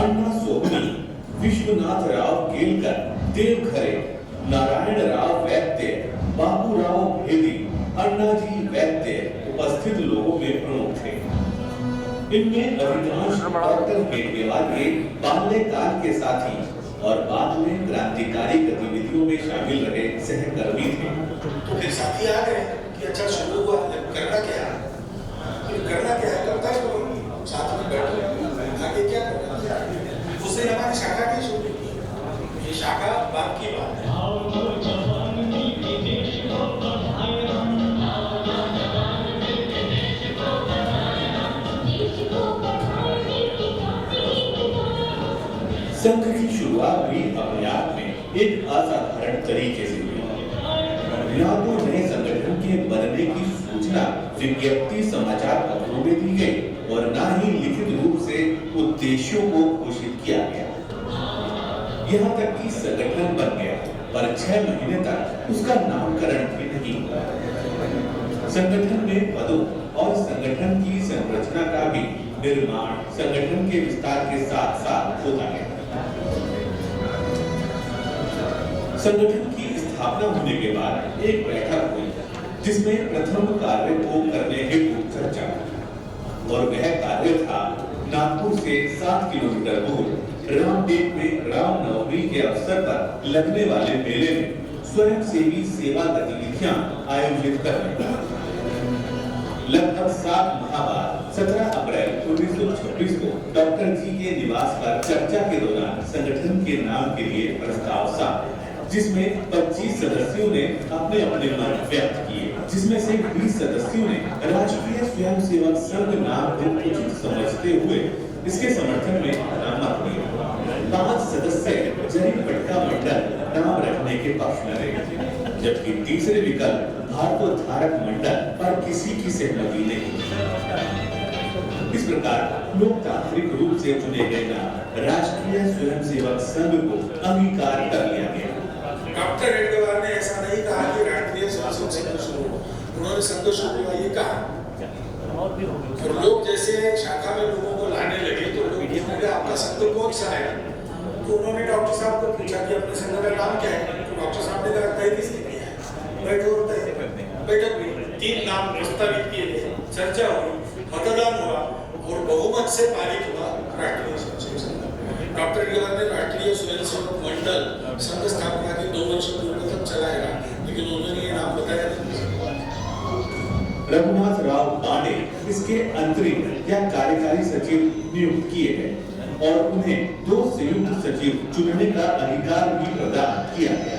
अण्णा सोबनी, विश्वनाथ राव केलकर, देवखरे, नारायण राव वैद्य, बाबूराव भेदी, अण्णाजी वैद्य उपस्थित लोगों में प्रमुख थे। इनमें अधिकांश डॉक्टर हेडगेवार के बाल्यकाल के साथी और बाद में क्रांतिकारी गतिविधियों में शामिल रहे सहकर्मी थे। तो फिर साथी आ गए कि अच्छा शुरू हुआ, करना क्या है? करना क्या है? करता है तो साथ में बैठो, आगे क्या करना है? उसने हमारी शाखा की शुरू की। ये शाखा बात की बात है। संघ की शुरुआत भी अपने आप में एक असाधारण तरीके से हुई। ना तो नए संगठन के बनने की सूचना विज्ञप्ति समाचार पत्रों में दी गई और ना ही लिखित रूप से उद्देश्यों को घोषित किया गया। यहाँ तक कि संगठन बन गया पर 6 महीने तक उसका नामकरण भी नहीं हुआ। संगठन में पदों और संगठन की संरचना का भी निर्माण संगठन के विस्तार के साथ साथ होता गया। संगठन की स्थापना होने के बाद एक बैठक हुई जिसमें प्रथम कार्य को करने हेतु चर्चा हुई और वह कार्य था नागपुर से 7 किलोमीटर दूर रामटेक में रामनवमी के अवसर पर लगने वाले मेले में स्वयंसेवी सेवा गतिविधियां आयोजित करना। लगभग 7 माह बाद 17 अप्रैल 1926 को डॉक्टर जी के निवास पर चर्चा के दौरान संगठन के नाम के लिए प्रस्ताव सामने, जिसमें 25 सदस्यों ने अपने अपने मन व्यक्त किए, जिसमें से 20 सदस्यों ने राष्ट्रीय स्वयंसेवक संघ नाम को उचित समझते हुए इसके समर्थन में नामत दिया। 5 सदस्य जरीपटका मंडल नाम रखने के पक्ष में रहे, जबकि तीसरे विकल्प भारतोद्धारक मंडल पर किसी की सहमति नहीं। इस प्रकार लोकतांत्रिक रूप से चुने गए नाम राष्ट्रीय स्वयंसेवक संघ को अंगीकार कर लिया गया। डॉक्टर हेडगेवार ने ऐसा नहीं कहा कि राष्ट्रीय स्वयंसेवक संघ शुरू हो, उन्होंने संघ शुरू हुआ ये कहा। और लोग जैसे शाखा में लोगों को लाने लगे तो लोग पूछने आपका संघ कौन सा है? तो उन्होंने डॉक्टर साहब को पूछा कि अपने संघ का नाम क्या है? तो डॉक्टर साहब ने कहा तय किसने किया है? बैठक में 3 नाम प्रस्तावित किए गए, चर्चा हुई, मतदान हुआ और बहुमत से पारित हुआ राष्ट्रीय स्वयंसेवक संघ। डॉक्टर हेडगेवार ने राष्ट्रीय स्वयंसेवक मंडल संघ स्थापना के 2 वर्ष पूर्व तक चलाएगा, लेकिन उन्होंने ये नाम बताया नहीं। रघुनाथ राव पांडे इसके अंतरिम या कार्यकारी सचिव नियुक्त किए गए और उन्हें 2 संयुक्त सचिव चुनने का अधिकार भी प्रदान किया गया।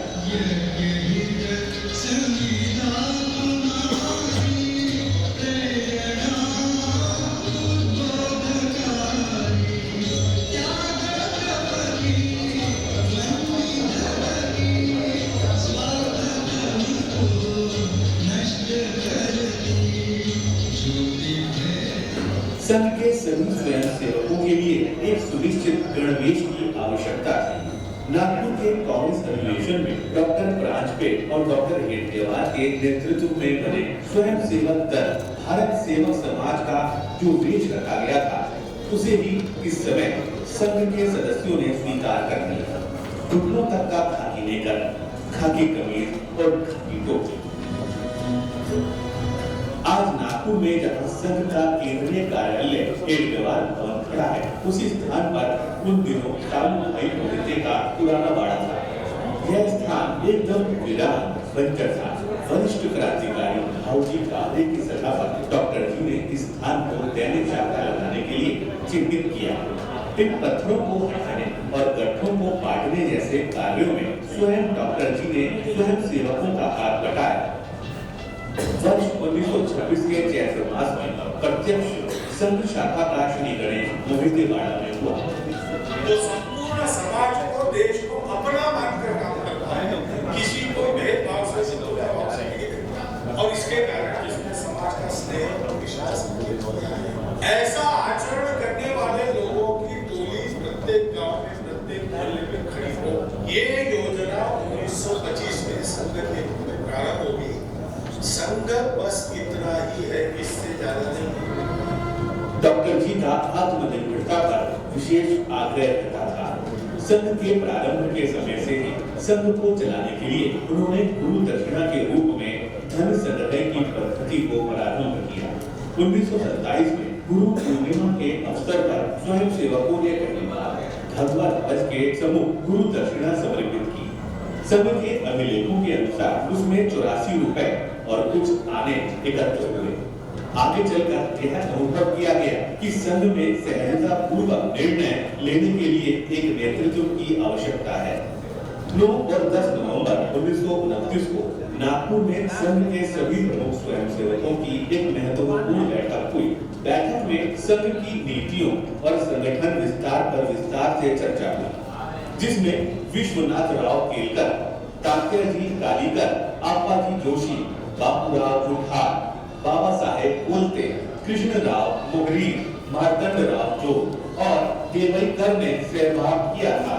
संघ के सभी स्वयंसेवकों के लिए एक सुनिश्चित गणवेश की आवश्यकता थी। नागपुर के कांग्रेस अधिवेशन में डॉक्टर प्रांजपे और डॉक्टर हेडगेवार के नेतृत्व में बने स्वयंसेवक दल भारत सेवक समाज का जो वेश रखा गया था, उसे भी इस समय संघ के सदस्यों ने स्वीकार कर लिया। घुटनों तक का खाकी नेकर, खाकी कमीज और खाकी टोपी। आज नागपुर में जहां संघ का केंद्रीय कार्यालय हेडगेवार भवन खड़ा है, उसी स्थान पर उन दिनों कालू भाई मोहिते का पुराना बाड़ा था। यह स्थान एकदम वीरान बंजर था। वरिष्ठ क्रांतिकारी भाऊजी काले की सलाह पर डॉक्टर जी ने इस स्थान को दैनिक शाखा लगाने के लिए चिन्हित किया। इन पत्थरों को हटाने और गड्ढों को पाटने जैसे कार्यों में स्वयं डॉक्टर जी ने स्वयं सेवकों का हाथ बटाया। वर्ष 1926 के चैत्र मास में प्रत्यक्ष संघ शाखा का श्री गणेश मोहिते बाड़ा में हुआ। तो संपूर्ण समाज को, देश को अपना मानकर काम करता है, किसी को भेदभाव से और इसके कारण इसमें समाज का स्नेह और विश्वास हो गया है। ऐसा आचरण करने वाले लोगों की टोली प्रत्येक गांव में, प्रत्येक मोहल्ले में खड़ी हो। ये योजना 1925 में संघ के प्रारंभ होगी। संघ बस इतना ही है, इससे ज्यादा नहीं। डॉक्टर जी का आत्मनिर्भरता पर विशेष आग्रह रहता था। संघ के प्रारंभ के समय से ही संघ को चलाने के लिए उन्होंने गुरु दक्षिणा के रूप में धन संग्रह की पद्धति को प्रारंभ किया। 1927 में गुरु पूर्णिमा के अवसर पर स्वयं सेवकों ने पहली बार भगवा ध्वज के समूह गुरु दक्षिणा समर्पित की। संघ के अभिलेखों के अनुसार उसमें 84 रुपए और कुछ आने एकत्र हुए। आगे चलकर यह अनुभव किया गया कि संघ में सहजता पूर्वक निर्णय लेने के लिए एक नेतृत्व की आवश्यकता है। 9 और 10 नवंबर 1929 को नागपुर में संघ के सभी प्रमुख स्वयंसेवकों की एक महत्वपूर्ण बैठक हुई। बैठक में संघ की नीतियों और संगठन विस्तार पर विस्तार से चर्चा हुई, जिसमें विश्वनाथ राव केलकर, तात्याजी कालीकर, आप्पाजी जोशी, बापूराव जुठार, बाबा साहेब कोलते, कृष्णराव मोहरी, मार्तंड राव जोग और देवईकर ने सहभाग किया था।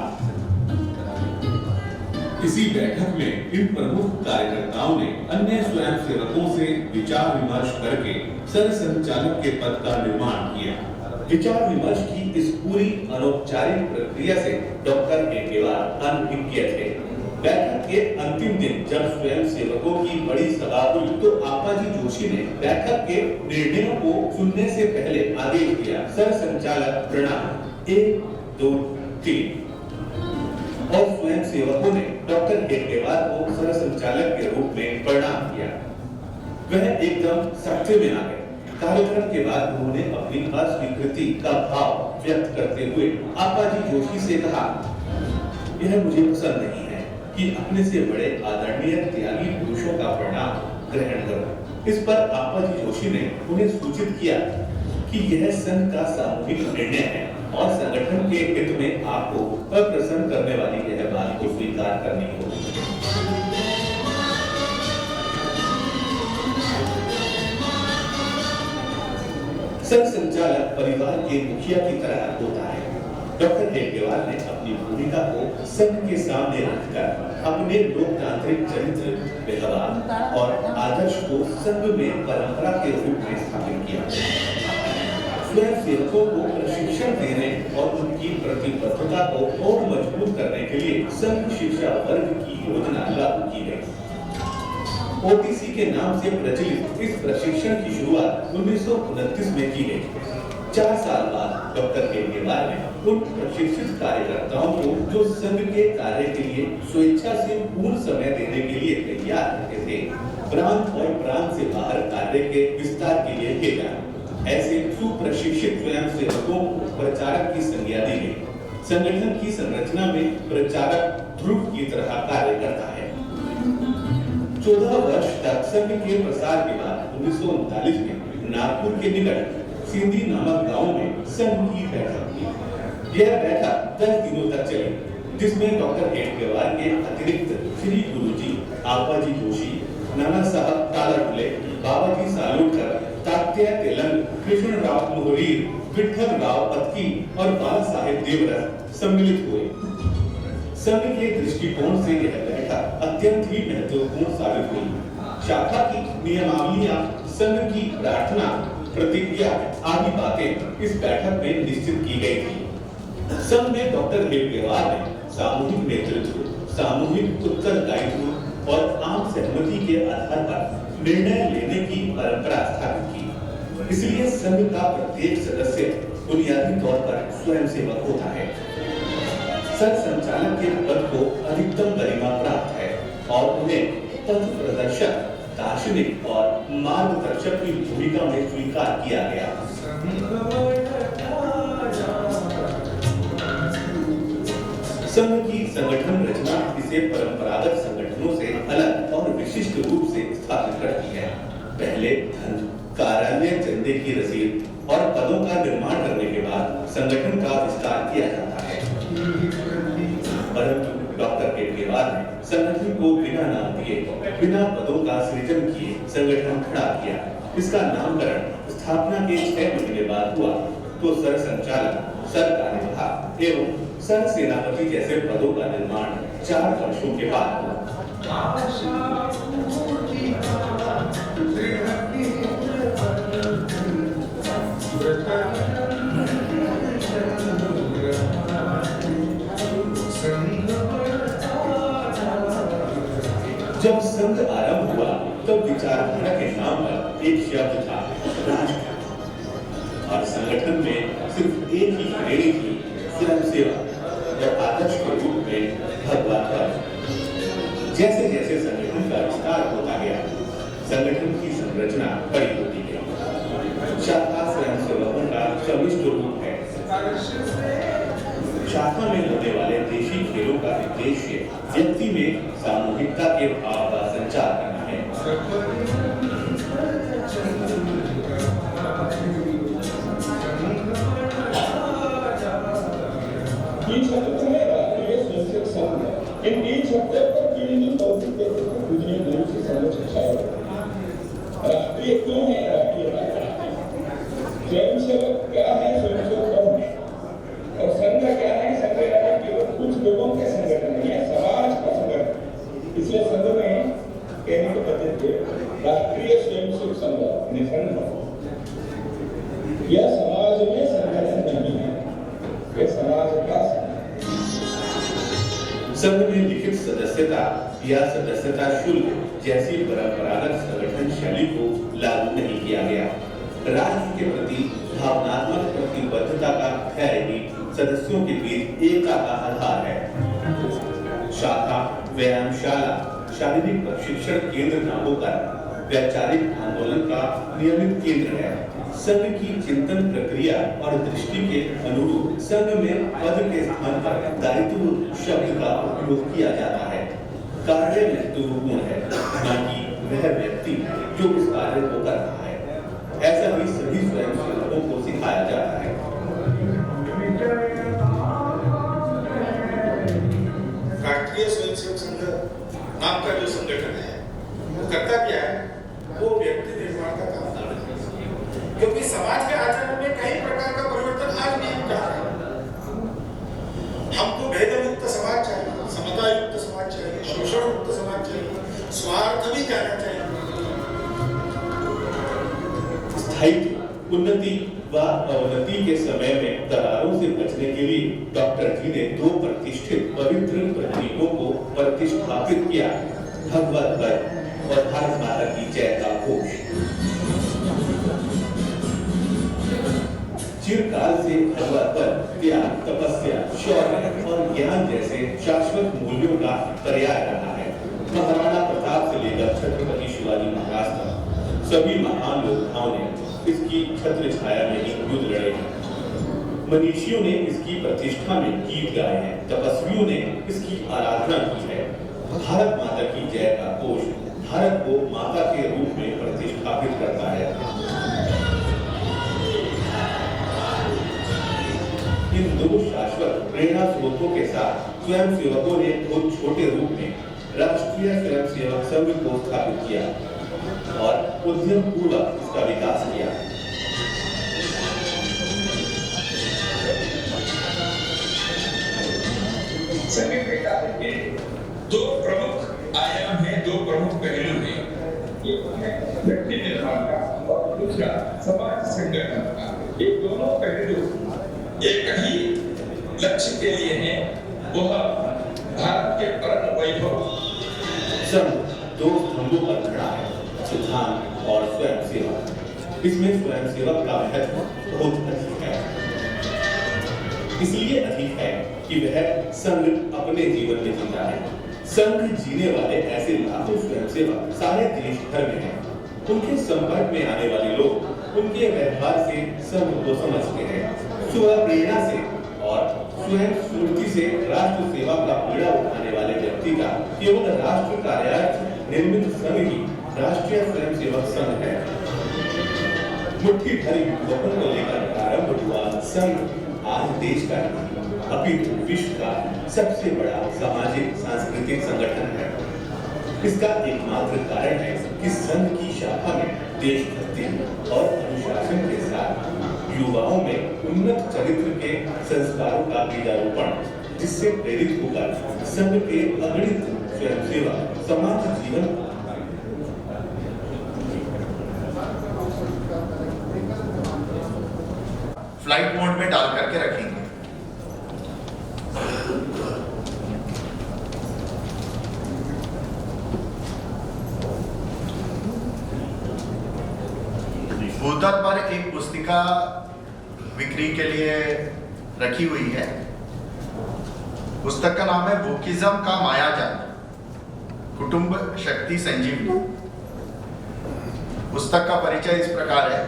इसी बैठक में इन प्रमुख कार्यकर्ताओं ने अन्य स्वयंसेवकों से विचार विमर्श करके सरसंचालक के पद का निर्माण किया। विचार विमर्श की इस पूरी अनौपचारिक प्रक्रिया से डॉक्टर हेडगेवार अनभिज्ञ थे। बैठक के अंतिम दिन जब स्वयंसेवकों की बड़ी सभा हुई तो आप्पाजी जोशी ने बैठक के निर्णयों को सुनने से पहले आदेश दिया, सरसंचालक प्रणाम 1 2 3 और स्वयंसेवकों ने डॉक्टर हेडगेवार को सरसंचालक के रूप में प्रणाम किया। वह एकदम सख्ते में आ गए। कार्यक्रम के बाद उन्होंने अपनी अस्वीकृति का भाव व्यक्त करते हुए आप्पाजी जोशी से कहा, यह मुझे पसंद नहीं है कि अपने से बड़े आदरणीय त्यागी पुरुषों का प्रणाम ग्रहण करो। इस पर आप्पाजी जोशी ने उन्हें सूचित किया कि यह संघ का सामूहिक निर्णय है और संगठन के हित में आपको अप्रसन्न करने वाली यह बात को स्वीकार करनी होगी। संघ संचालक परिवार के मुखिया की तरह होता है। डॉक्टर हेडगेवार ने अपनी भूमिका को संघ के सामने रखकर अपने लोकतांत्रिक चरित्र, व्यवहार और आदर्श को संघ में परंपरा के रूप में स्थापित किया। स्वयंसेवकों को प्रशिक्षण देने और उनकी प्रतिबद्धता को और मजबूत करने के लिए संघ शिक्षा वर्ग की योजना लागू की गई। ओटीसी के नाम से प्रचलित इस प्रशिक्षण की शुरुआत 1929 में की गई। 4 साल बाद डॉक्टर हेडगेवार ने उन प्रशिक्षित कार्यकर्ताओं को जो संघ के कार्य के लिए स्वेच्छा से पूर्ण समय देने के लिए तैयार रहते थे, प्रांत और प्रांत से बाहर कार्य के विस्तार के लिए भेजा। ऐसे सुप्रशिक्षित स्वयंसेवकों को प्रचारक की संज्ञा दी गई। संगठन की संरचना में प्रचारक ध्रुव की तरह कार्य करता है। 14 वर्ष तक संघ के प्रसार के बाद 1939 में नागपुर के निकट सिंधी नामक गांव में संघ की बैठक हुई। यह बैठक 10 दिनों तक चली, जिसमें डॉक्टर हेडगेवार के अतिरिक्त श्री गुरुजी, आप्पाजी जोशी, नाना साहब तालाटुले, बाबाजी सालोडकर, तात्या तेलंग, कृष्णराव मोहरी, विठल राव पत्की और बाला साहेब देवरस सम्मिलित हुए। संघ के दृष्टिकोण से यह बैठक अत्यंत ही महत्वपूर्ण साबित हुई। शाखा की नियमावलियां, संघ की प्रार्थना, प्रतिज्ञा आदि बातें इस बैठक में निश्चित की गई थी। संघ में डॉक्टर हेडगेवार ने सामूहिक नेतृत्व, सामूहिक उत्तरदायित्व और आम सहमति के आधार पर निर्णय लेने की परंपरा स्थापित की। इसलिए संघ का प्रत्येक सदस्य बुनियादी तौर पर स्वयंसेवक होता है। संघ संचालक के पद को अधिकतम गरिमा प्राप्त है और उन्हें पथ प्रदर्शक, दार्शनिक और मार्गदर्शक की भूमिका में स्वीकार किया गया। संघ की संगठन रचना इसे परंपरागत संगठनों से अलग और विशिष्ट रूप से स्थापित करती है। पहले धन, कार्यालय, चंदे की रसीद और पदों का निर्माण करने के बाद संगठन का विस्तार किया जाता है। परंतु डॉक्टर हेडगेवार ने संगठन को बिना नाम दिए, बिना पदों का सृजन किए संगठन खड़ा किया। इसका नामकरण स्थापना के 6 महीने बाद हुआ तो सर संचालक, सर कार्यवाहक एवं सर सेनापति जैसे पदों का निर्माण 4 वर्षों के बाद हुआ। जब संघ आरंभ हुआ तब विचारधारा के नाम पर एक शब्द था, राजनीति, और संगठन में सिर्फ एक ही श्रेणी थी, स्वयंसेवक, और आदर्श के रूप में भगवत। जैसे जैसे संगठन का विस्तार होता गया, संगठन की संरचना बड़ी होती गई। शाखा स्वयंसेवकों का सम्मिश्र रूप है। शाखा में होने वाले देशी खेलों का उद्देश्य व्यक्ति में सामूहिकता के भाव का संचार करना है। इन 3 शब्दों पर की तौफीक देते हुए दुनिया दूर से समझ छाया। राष्ट्रीय क्यों है? राष्ट्रीय स्वयंसेवक क्या है? स्वयंसेवक कौन है? और संघ क्या है? संघ केवल कुछ लोगों के संगठन है, समाज का संगठन। इसलिए संघ में कहने को कहते थे राष्ट्रीय स्वयंसेवक संघ, निसंघ। यह समाज में संगठन नहीं है, यह समाज का संघ में लिखित सदस्यता या सदस्यता शुल्क जैसी परंपरागत संगठन शैली को लागू नहीं किया गया। राष्ट्र के प्रति भावनात्मक प्रतिबद्धता का धैर्य ही सदस्यों के बीच एकता का आधार है। शाखा व्यायामशाला शारीरिक प्रशिक्षण केंद्र न होकर वैचारिक आंदोलन का नियमित केंद्र है। संघ की चिंतन प्रक्रिया और दृष्टि के अनुरूप संघ में पद के स्थान पर दायित्व शब्द का उपयोग किया जाता है। कार्य महत्वपूर्ण है, न कि वह व्यक्ति जो उस कार्य को कर रहा है। ऐसा ही सभी स्वयंसेवकों को सिखाया जाता है। राष्ट्रीय स्वयंसेवक संघ नाम का जो संगठन है वो करता क्या है? वो व्यक्ति निर्माण का काम कर रहा है, क्योंकि समाज के आचरण में कई प्रकार का परिवर्तन आज भी हो रहा है। हमको भेद मुक्त समाज चाहिए, समता युक्त समाज चाहिए, शोषण मुक्त समाज चाहिए, स्वार्थ भी जाना चाहिए। स्थायित्व, उन्नति व अवनति के समय में दरारों से बचने के लिए डॉक्टर जी ने 2 प्रतिष्ठित पवित्र प्रतीकों को प्रतिष्ठापित किया, भगवत ध्वज और भारत माता की जय का घोष। चिरकाल से भगवत बल, त्याग, तपस्या, शौर्य और ज्ञान जैसे शाश्वत मूल्यों का पर्याय रहा है। महाराणा प्रताप से लेकर छत्रपति शिवाजी महाराज तक सभी महान योद्धाओं ने इसकी छत्र छाया में ही युद्ध लड़े हैं। मनीषियों ने इसकी प्रतिष्ठा में गीत गाए हैं, तपस्वियों ने इसकी आराधना की है। भारत माता की जय का घोष भारत को माता के रूप में प्रतिष्ठापित करता है। इन 2 शाश्वत प्रेरणा स्रोतों के साथ स्वयंसेवकों ने बहुत छोटे रूप में राष्ट्रीय स्वयंसेवक संघ को स्थापित किया और उद्यम पूर्वक इसका विकास किया। संघ के 2 प्रमुख आयाम हैं, 2 प्रमुख पहलू हैं। एक है व्यक्ति निर्माण का और दूसरा समाज संगठन का। ये दोनों पहलू एक ही लक्ष्य के लिए हैं, वह भारत के परम वैभव। संघ 2 स्तंभों पर खड़ा है, सिद्धांत और स्वयंसेवक। इसमें स्वयंसेवक का महत्व बहुत अधिक है, इसलिए अधिक है कि वह संघ अपने जीवन में जीता है। संघ जीने वाले ऐसे लाखों स्वयंसेवक सारे देश भर में हैं। उनके संपर्क में आने वाले लोग उनके व्यवहार से संघ को समझते हैं। स्व प्रेरणा से और स्वयं स्फूर्ति से राष्ट्र सेवा का पीड़ा उठाने वाले व्यक्ति का केवल राष्ट्र कार्यार्थ निर्मित संघ ही राष्ट्रीय स्वयंसेवक संघ है। मुट्ठी भर युवकों को लेकर प्रारंभ हुआ संघ आज देश का अपितु विश्व का सबसे बड़ा सामाजिक सांस्कृतिक संगठन है। इसका एकमात्र कारण है कि संघ की शाखा में देशभक्ति और अनुशासन के साथ युवाओं में उन्नत चरित्र के संस्कारों का बीजारोपण, जिससे प्रेरित होकर संघ के अगणित स्वयंसेवक समाज जीवन फ्लाइट मोड में डाल करके रखेंगे। भूतल पर एक पुस्तिका बिक्री के लिए रखी हुई है। पुस्तक का नाम है वोकिज्म का मायाजाल, कुटुंब शक्ति संजीवनी। पुस्तक का परिचय इस प्रकार है।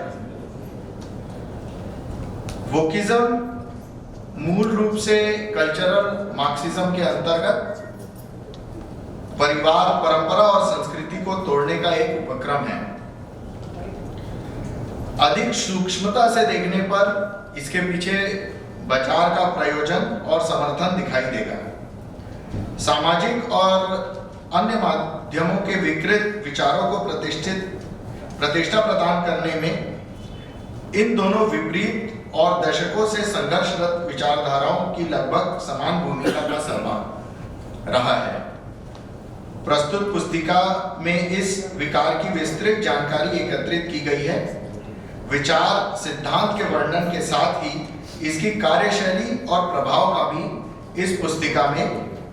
वोकिज्म मूल रूप से कल्चरल मार्क्सिज्म के अंतर्गत परिवार, परंपरा और संस्कृति को तोड़ने का एक उपक्रम है। अधिक सूक्ष्मता से देखने पर इसके पीछे बचाव का प्रयोजन और समर्थन दिखाई देगा। सामाजिक और अन्य माध्यमों के विकृत विचारों को प्रतिष्ठा प्रदान करने में इन दोनों विपरीत और दशकों से संघर्षरत विचारधाराओं की लगभग समान भूमिका का सम्मान रहा है। प्रस्तुत पुस्तिका में इस विकार की विस्तृत जानकारी एकत्रित की गई है। विचार सिद्धांत के वर्णन के साथ ही इसकी कार्यशैली और प्रभाव का भी इस पुस्तिका में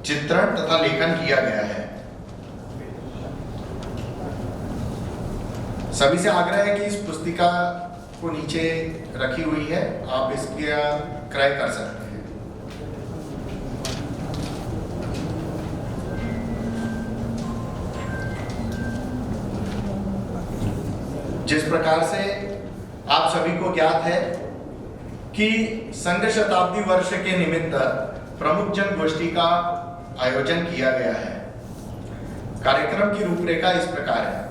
चित्रण तथा लेखन किया गया है। सभी से आग्रह है कि इस पुस्तिका को नीचे रखी हुई है, आप इसका क्रय कर सकते हैं। जिस प्रकार से आप सभी को ज्ञात है कि संघ शताब्दी वर्ष के निमित्त प्रमुख जन गोष्ठी का आयोजन किया गया है। कार्यक्रम की रूपरेखा इस प्रकार है।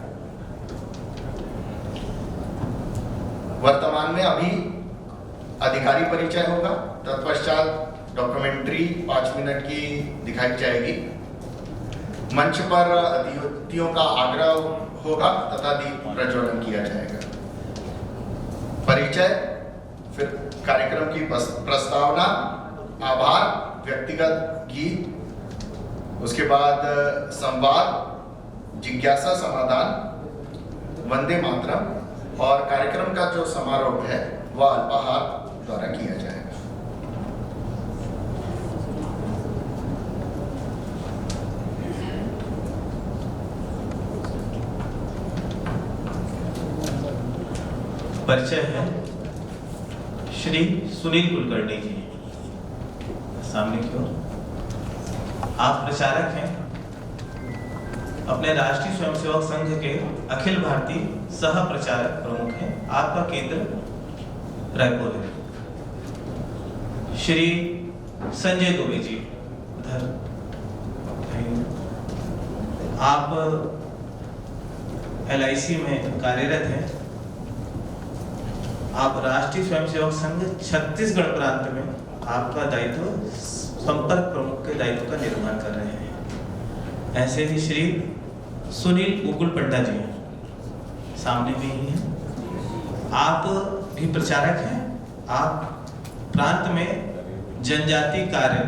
वर्तमान में अभी अधिकारी परिचय होगा, तत्पश्चात डॉक्यूमेंट्री 5 मिनट की दिखाई जाएगी। मंच पर अतिथियों का आग्रह होगा तथा दीप प्रज्वलन किया जाएगा। परिचय, फिर कार्यक्रम की प्रस्तावना, आभार, व्यक्तिगत गीत, उसके बाद संवाद, जिज्ञासा समाधान, वंदे मातरम और कार्यक्रम का जो समारोह है वह अल्पाहार द्वारा किया जाएगा। परिचय है श्री सुनील कुलकर्णी जी, सामने की ओर। आप प्रचारक हैं, अपने राष्ट्रीय स्वयंसेवक संघ के अखिल भारतीय सह प्रचारक प्रमुख हैं। आपका केंद्र रायपुर है। श्री संजय दुबे जी उधर, आप LIC में कार्यरत हैं। आप राष्ट्रीय स्वयंसेवक संघ छत्तीसगढ़ प्रांत में आपका दायित्व संपर्क प्रमुख के दायित्व का निर्वहन कर रहे हैं। ऐसे ही श्री सुनील उगुल पंडा जी सामने में ही हैं। आप भी प्रचारक हैं। आप प्रांत में जनजाति कार्य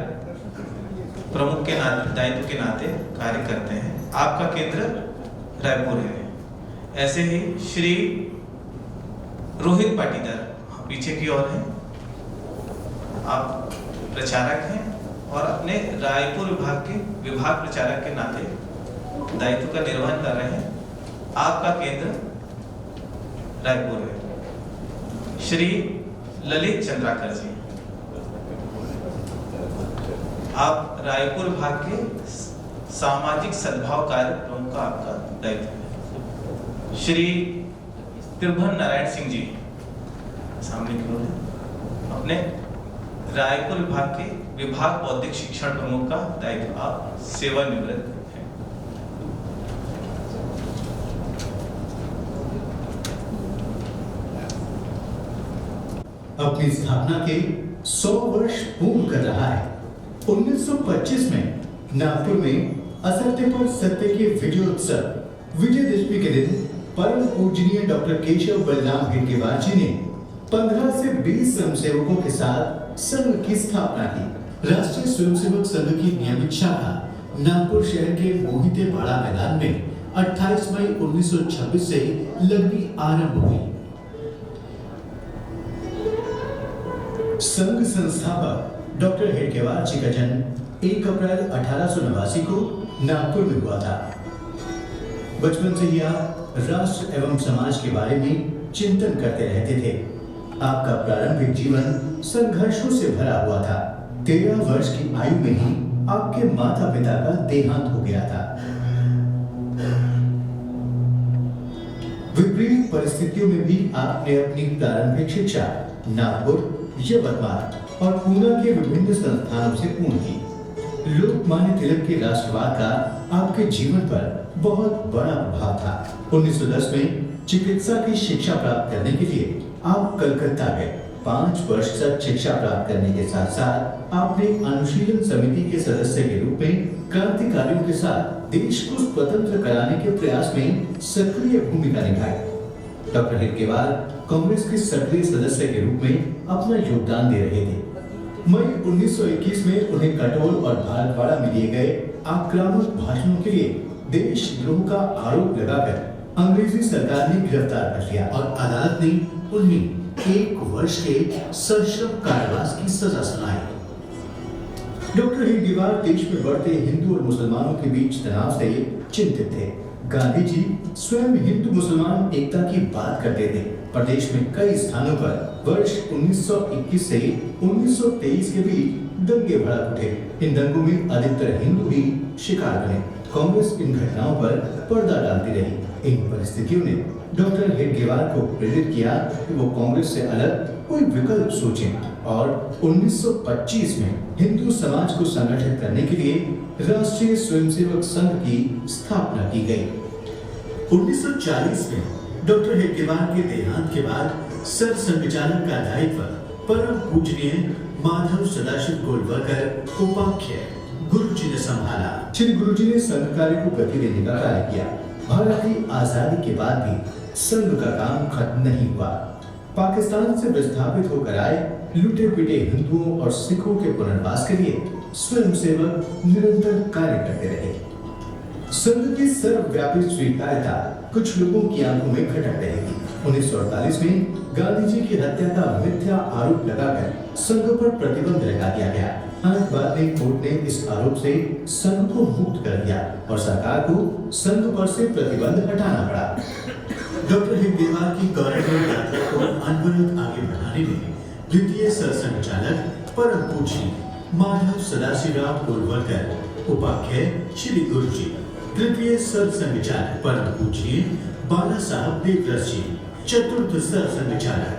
प्रमुख के नाते, दायित्व के नाते कार्य करते हैं। आपका केंद्र रायपुर है। ऐसे ही श्री रोहित पाटीदार पीछे की ओर हैं। आप प्रचारक हैं और अपने रायपुर विभाग के विभाग प्रचारक के नाते दायित्व का निर्वहन कर रहे हैं। आपका केंद्र रायपुर है। श्री ललित चंद्राकर जी, आप रायपुर विभाग के सामाजिक सद्भाव कार्य प्रमुख का आपका दायित्व है। श्री त्रिभुवन नारायण सिंह जी सामने की ओर है। अपने रायपुर विभाग के विभाग बौद्धिक शिक्षण प्रमुख का दायित्व आप सेवानिवृत्त हैं। अपनी स्थापना के 100 वर्ष पूर्ण कर रहा है। 1925 में नागपुर में असत्य पर सत्य के विजयोत्सव विजयदशमी के दिन परम पूजनीय डॉक्टर केशव बलराम हेडगेवार जी ने 15 से 20 स्वयंसेवकों के साथ संघ की स्थापना की। राष्ट्रीय स्वयंसेवक संघ की नियमित शाखा नागपुर शहर के मोहिते बाड़ा मैदान में 28 मई 1926 से लगनी आरंभ हुई। संघ संस्थापक डॉक्टर हेडगेवार जी का जन्म 1 अप्रैल 1889 को नागपुर में हुआ था। बचपन से ही आप राष्ट्र एवं समाज के बारे में चिंतन करते रहते थे। आपका प्रारंभिक जीवन संघर्षों से भरा हुआ था। 13 वर्ष की आयु में ही आपके माता पिता का देहांत हो गया था। विपरीत परिस्थितियों में भी आपने अपनी प्रारंभिक शिक्षा नागपुर, यवतमाल और पूना के विभिन्न संस्थानों से पूर्ण की। लोकमान्य तिलक के राष्ट्रवाद का आपके जीवन पर बहुत बड़ा प्रभाव था। 1910 में चिकित्सा की शिक्षा प्राप्त करने के लिए आप कलकत्ता गए। 5 वर्ष तक शिक्षा प्राप्त करने के साथ साथ आपने अनुशीलन समिति के सदस्य के रूप में क्रांतिकारियों के साथ देश को स्वतंत्र कराने के प्रयास में सक्रिय भूमिका निभाई। डॉक्टर हेडगेवार कांग्रेस के सक्रिय सदस्य के रूप में अपना योगदान दे रहे थे। मई 1921 में उन्हें कटोल और भारतवाड़ा में दिए गए आक्रामक भाषणों के लिए देशद्रोह का आरोप लगाकर अंग्रेजी सरकार ने गिरफ्तार कर लिया और अदालत ने उन्हें 1 वर्ष के सश्रम कारावास की सजा सुनाई। डॉक्टर हेडगेवार देश में बढ़ते हिंदू और मुसलमानों के बीच तनाव से चिंतित थे। गांधी जी स्वयं हिंदू मुसलमान एकता की बात करते थे। प्रदेश में कई स्थानों पर वर्ष 1921 से 1923 के बीच दंगे भड़क उठे। इन दंगों में अधिकतर हिंदू ही शिकार बने। कांग्रेस इन घटनाओं पर पर्दा डालती रही। इन परिस्थितियों ने डॉक्टर हेडगेवार को प्रेरित किया कि वो कांग्रेस से अलग कोई विकल्प सोचें और 1925 में हिंदू समाज को संगठित करने के लिए राष्ट्रीय स्वयंसेवक संघ की स्थापना की गई। 1940 में डॉक्टर हेडगेवार के देहांत के बाद सर संघचालक का दायित्व परम पूजनीय माधव सदाशिव गोलवलकर उपाध्याय गुरुजी ने संभाला। श्री गुरुजी ने संघ कार्य को गति देने का कार्य किया। भारत की आजादी के बाद भी संघ का काम खत्म नहीं हुआ। पाकिस्तान से विस्थापित होकर आए लुटे पिटे हिंदुओं और सिखों के पुनर्वास के लिए स्वयंसेवक निरंतर कार्य करते रहे। संघ की सर्वव्यापी स्वीकार्यता कुछ लोगों की आंखों में खटक रही थी। 1948 में गांधी जी की हत्या का मिथ्या आरोप लगाकर संघ पर प्रतिबंध लगा दिया गया। आज बाद में कोर्ट ने इस आरोप से संघ को मुक्त कर दिया और सरकार को संघ पर से प्रतिबंध हटाना पड़ा। डॉक्टर हेडगेवार की गौरवमय यात्रा को अनवरत आगे बढ़ाने में द्वितीय सरसंघचालक परम पूज्य माधव सदाशिवराव गोलवलकर उपाध्याय श्री गुरुजी, तृतीय सरसंघचालक परम पूज्य बाला साहब देवव्रत जी, चतुर्थ सरसंघचालक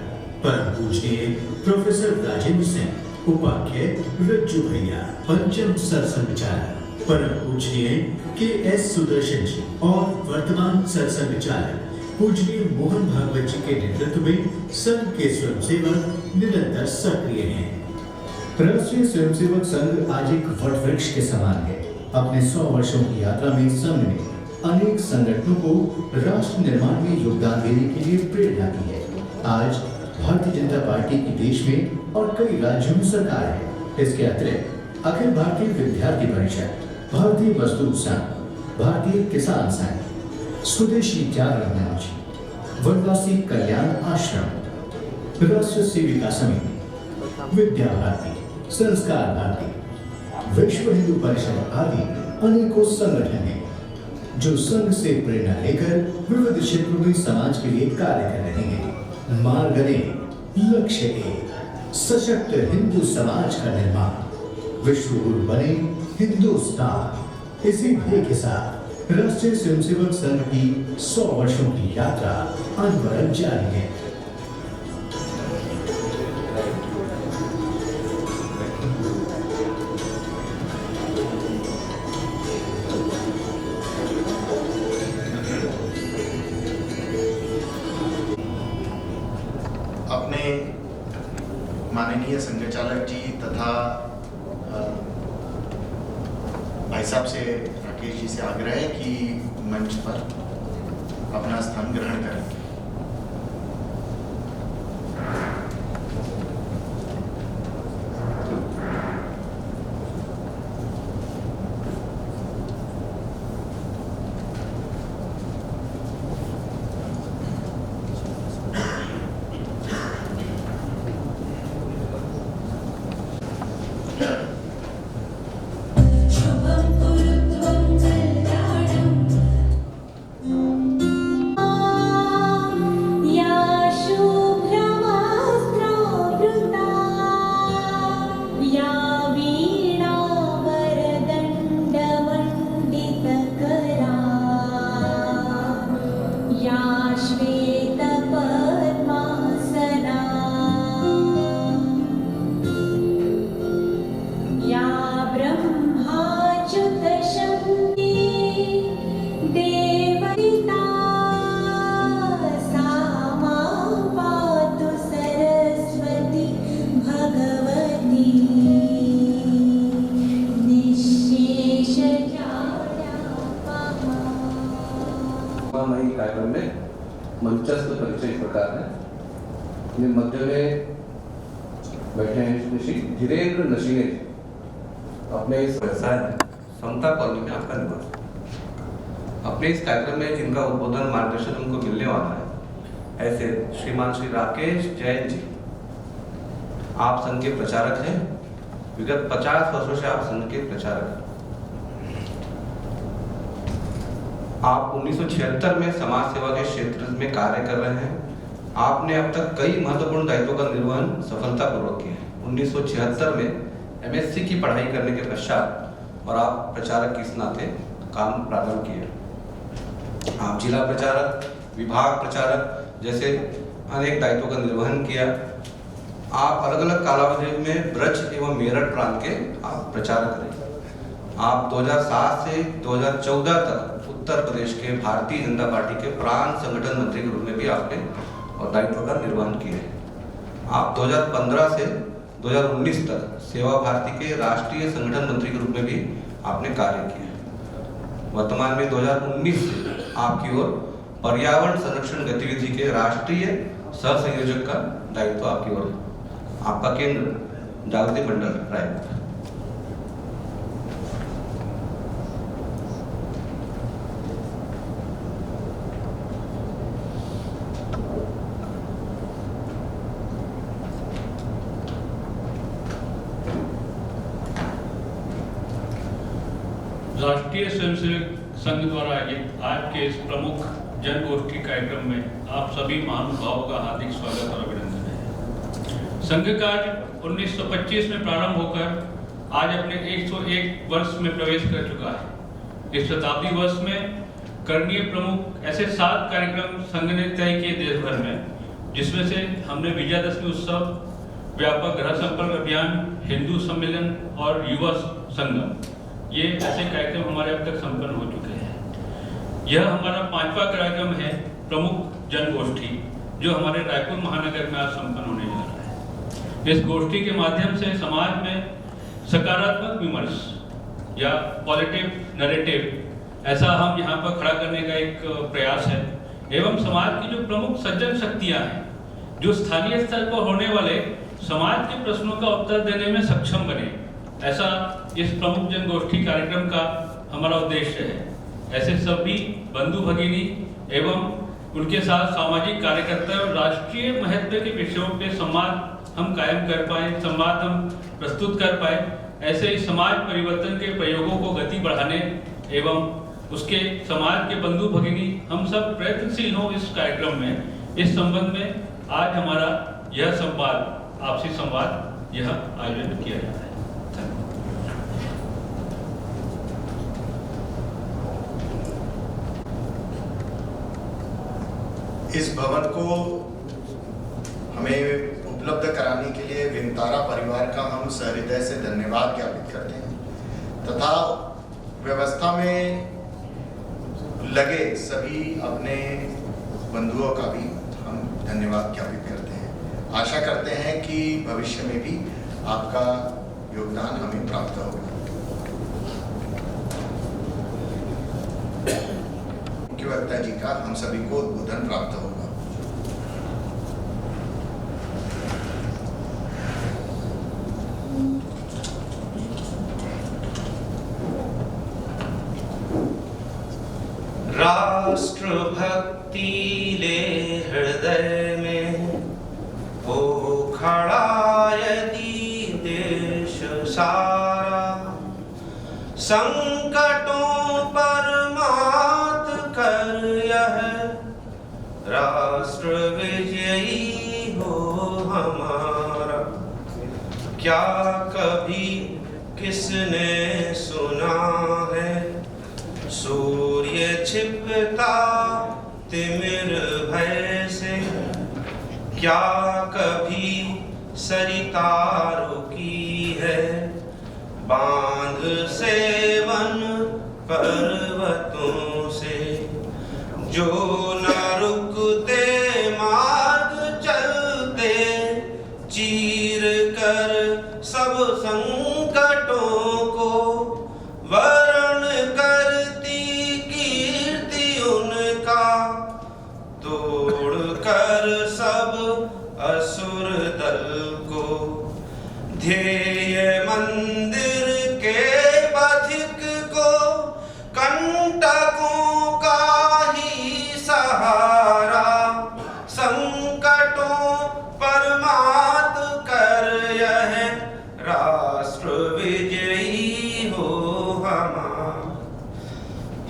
परम पूज्य प्रोफेसर राजेंद्र सिंह उपाध्याय रज्जू भैया, पंचम सरसंघचालक परम पूज्य के.एस. सुदर्शन जी और वर्तमान सरसंघचालक पूजनीय मोहन भागवत जी के नेतृत्व में संघ के स्वयंसेवक निरंतर सक्रिय हैं। राष्ट्रीय स्वयंसेवक संघ आज एक वटवृक्ष के समान है। अपने 100 वर्षों की यात्रा में संघ ने अनेक संगठनों को राष्ट्र निर्माण में योगदान देने के लिए प्रेरणा दी है। आज भारतीय जनता पार्टी की देश में और कई राज्यों में सरकार है। इसके अतिरिक्त अखिल भारतीय विद्यार्थी परिषद, भारतीय मजदूर संघ, भारतीय किसान संघ, स्वदेशी जागरण मंच, वनवासी कल्याण आश्रम, राष्ट्र सेविका समिति, विद्या भारती, संस्कार भारती, विश्व हिंदू परिषद आदि अनेकों संगठन हैं जो संघ से प्रेरणा लेकर विविध क्षेत्रों में समाज के लिए कार्य कर रहे हैं। मार्ग अनेक, लक्ष्य एक, सशक्त हिंदू समाज का निर्माण, विश्व गुरु बने हिंदुस्तान। इसी ध्येय के साथ राष्ट्रीय स्वयंसेवक संघ की 100 वर्षों की यात्रा अनवरत जारी है। अपने माननीय संघचालक जी तथा भाई साहब से, राकेश जी से आग्रह है कि मंच पर अपना स्थान ग्रहण करें। कार्यक्रम में मंचस्थ परिचय इस प्रकार है। अपने मध्य में बैठे हैं श्री धीरेन्द्र नशीने जी। अपने इस व्यवसाय में समता कॉलोनी में आपका निवास। अपने इस कार्यक्रम में जिनका उद्बोधन मार्गदर्शन उनको मिलने वाला है, ऐसे श्रीमान श्री राकेश जैन जी। आप संघ के प्रचारक हैं, विगत 50 वर्षों से आप संघ के प्रचारक हैं। आप 1976 में समाज सेवा के क्षेत्र में कार्य कर रहे हैं। आपने अब तक कई महत्वपूर्ण दायित्वों का निर्वहन सफलतापूर्वक किया है। 1976 में एमएससी की पढ़ाई करने के पश्चात और आप प्रचारक के इस नाते काम प्रारंभ किए। आप जिला प्रचारक, विभाग प्रचारक जैसे अनेक दायित्वों का निर्वहन किया। आप अलग अलग कालावधि में ब्रज एवं मेरठ प्रांत के आप प्रचारक रहे। आप 2007 से 2014 तक उत्तर प्रदेश के भारतीय जनता पार्टी के प्रांत संगठन मंत्री के रूप में भी आपने और दायित्व का निर्वहन किए। आप 2015 से 2019 तक सेवा भारती के राष्ट्रीय संगठन मंत्री के रूप में भी आपने कार्य किया। वर्तमान में 2019 से आपकी ओर पर्यावरण संरक्षण गतिविधि के राष्ट्रीय सह संयोजक का दायित्व आपकी ओर। आपका केंद्र जागृति मंडल रायपुर। राष्ट्रीय स्वयंसेवक संघ द्वारा आयोजित आज के इस प्रमुख जन गोष्ठी कार्यक्रम में आप सभी महानुभावों का हार्दिक स्वागत और अभिनंदन है। संघ कार्य 1925 में प्रारंभ होकर आज अपने 101 वर्ष में प्रवेश कर चुका है। इस शताब्दी वर्ष में करणीय प्रमुख ऐसे 7 कार्यक्रम संघ ने तय किए देश भर में, जिसमें से हमने विजयादशमी उत्सव, व्यापक गृह संपर्क अभियान, हिंदू सम्मेलन और युवा संगम, ये ऐसे कार्यक्रम हमारे अब तक संपन्न हो चुके हैं। यह हमारा 5वां कार्यक्रम है प्रमुख जन गोष्ठी, जो हमारे रायपुर महानगर में आज संपन्न होने जा रहा है। इस गोष्ठी के माध्यम से समाज में सकारात्मक विमर्श या पॉजिटिव नैरेटिव, ऐसा हम यहाँ पर खड़ा करने का एक प्रयास है, एवं समाज की जो प्रमुख सज्जन शक्तियाँ हैं, जो स्थानीय स्तर पर होने वाले समाज के प्रश्नों का उत्तर देने में सक्षम बने, ऐसा इस प्रमुख जन गोष्ठी कार्यक्रम का हमारा उद्देश्य है। ऐसे सभी बंधु भगिनी एवं उनके साथ सामाजिक कार्यकर्ता और राष्ट्रीय महत्व के विषयों पे संवाद हम कायम कर पाए, संवाद हम प्रस्तुत कर पाए, ऐसे ही समाज परिवर्तन के प्रयोगों को गति बढ़ाने एवं उसके समाज के बंधु भगिनी हम सब प्रयत्नशील हों इस कार्यक्रम में। इस संबंध में आज हमारा यह संवाद, आपसी संवाद, यह आयोजन किया जा रहा है। इस भवन को हमें उपलब्ध कराने के लिए विमतारा परिवार का हम सहृदय से धन्यवाद ज्ञापित करते हैं तथा व्यवस्था में लगे सभी अपने बंधुओं का भी हम धन्यवाद ज्ञापित करते हैं। आशा करते हैं कि भविष्य में भी आपका योगदान हमें प्राप्त होगा। मुख्य वक्ता जी का हम सभी को उद्बोधन प्राप्त होगा। राष्ट्र भक्ति ले हृदय में हो खड़ा यदि देश सारा, संकटों पर मात कर यह राष्ट्र विजयी हो हमारा। क्या कभी किसने सुना है सूर्य छिपता तिमिर भय से? क्या कभी सरिता रुकी है बांध से वन पर्वतों से? जो न रुकते मार्ग चलते चीर कर सब संकटों को, वर्ण करती कीर्ति उनका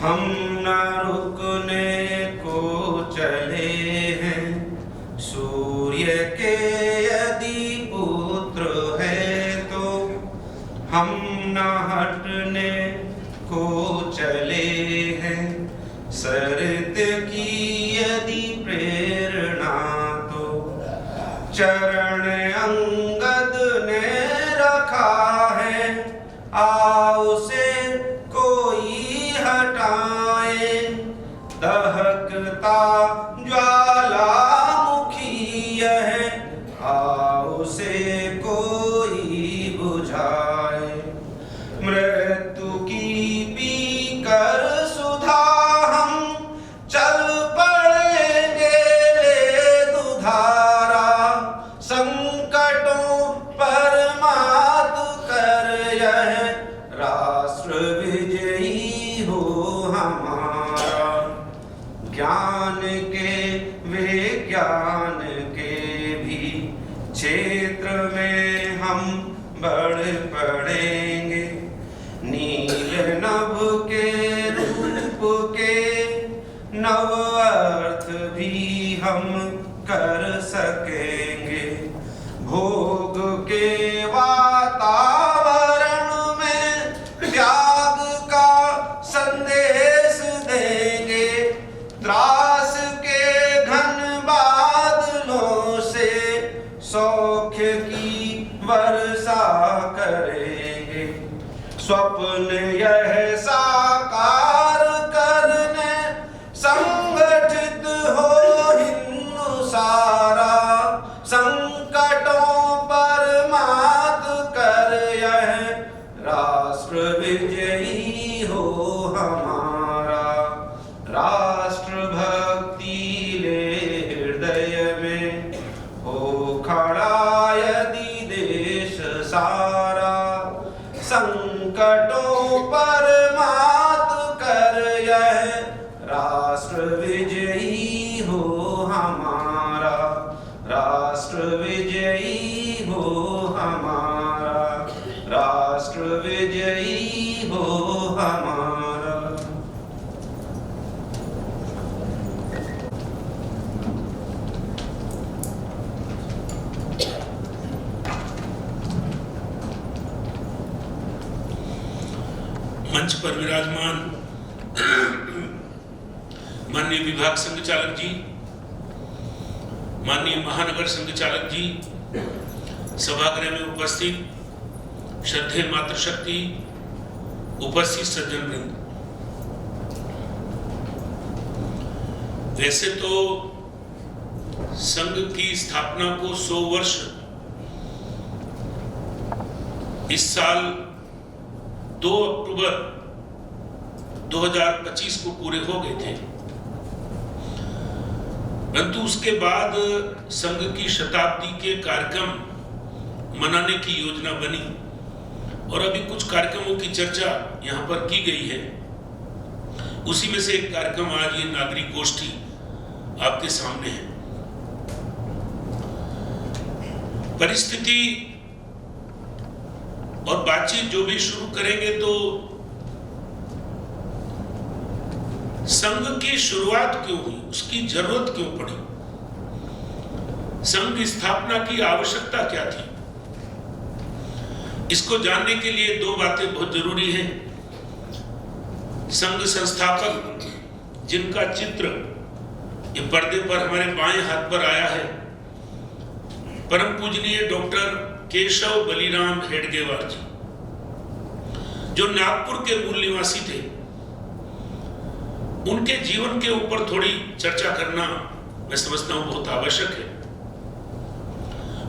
हम न रुकने को चले हैं, सूर्य के यदि पुत्र है तो हम न हटने को चले हैं, शरत की यदि प्रेरणा तो चरण अंगद ने रखा है, आओ से कोई हटाए, दहकता ज्वालामुखी यह, आओ से कोई बुझाए, मृत्यु की पीकर सुधा हम चल पड़ेंगे ले दुधारा, संकटों पर मात कर यह राष्ट्र विजयी हो हमारा। ज्ञान के विज्ञान के भी क्षेत्र में हम बढ़ पड़ेंगे, नील नभ के रूप के नव अर्थ भी हम कर सकेंगे, भोग के वातावरण में त्याग का संदेश देंगे, त्रास के घन बादलों से सौख्य की वर्षा करेंगे, स्वप्न यह साकार करने संगठित हो हिंदू सारा, संकटों पर मात कर यह राष्ट्र विजयी हो हमारा। राष्ट्र भक्ति ले हृदय में हो खड़ा यदि देश सारा, संकटों पर मात कर यह राष्ट्र विजयी हो हमारा, राष्ट्र विजयी हो हमारा, राष्ट्र विजयी हो हमारा। मंच पर विराजमान माननीय विभाग संघ चालक जी, माननीय महानगर संघ चालक जी, सभागृह में उपस्थित श्रद्धेय मातृशक्ति, उपस्थित सज्जन वृंद, वैसे तो संघ की स्थापना को 100 वर्ष इस साल 2 अक्टूबर 2025 को पूरे हो गए थे, परंतु उसके बाद संघ की शताब्दी के कार्यक्रम मनाने की योजना बनी और अभी कुछ कार्यक्रमों की चर्चा यहाँ पर की गई है। उसी में से एक कार्यक्रम आज ये नागरिक गोष्ठी आपके सामने है। परिस्थिति और बातचीत जो भी शुरू करेंगे तो संघ की शुरुआत क्यों हुई, उसकी जरूरत क्यों पड़ी, संघ की स्थापना की आवश्यकता क्या थी, इसको जानने के लिए 2 बातें बहुत जरूरी हैं। संघ संस्थापक जिनका चित्र ये पर्दे पर हमारे बाएं हाथ पर आया है, परम पूजनीय डॉक्टर केशव बलिराम हेडगेवार जी, जो नागपुर के मूल निवासी थे, उनके जीवन के ऊपर थोड़ी चर्चा करना मैं समझता हूं बहुत आवश्यक है।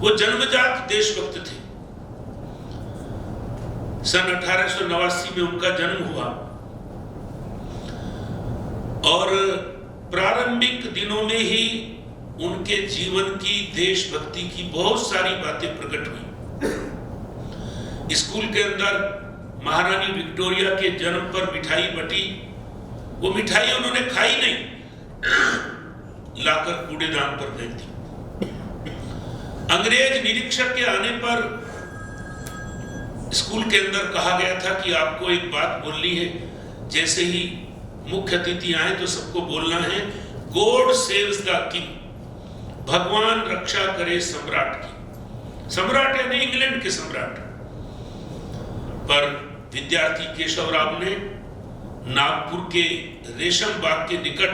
वो जन्मजात देशभक्त थे। सन 1889 में उनका जन्म हुआ और प्रारंभिक दिनों में ही उनके जीवन की देशभक्ति की बहुत सारी बातें प्रकट हुई। स्कूल के अंदर महारानी विक्टोरिया के जन्म पर मिठाई बटी, वो मिठाई उन्होंने खाई नहीं, लाकर कूड़ेदान पर फेंक दी। अंग्रेज निरीक्षक के आने पर स्कूल के अंदर कहा गया था कि आपको एक बात बोलनी है, जैसे ही मुख्य अतिथि आए तो सबको बोलना है गॉड सेव्स द किंग, भगवान रक्षा करे सम्राट की। सम्राट यानी इंग्लैंड के सम्राट। पर विद्यार्थी केशव राव ने नागपुर के रेशम बाग के निकट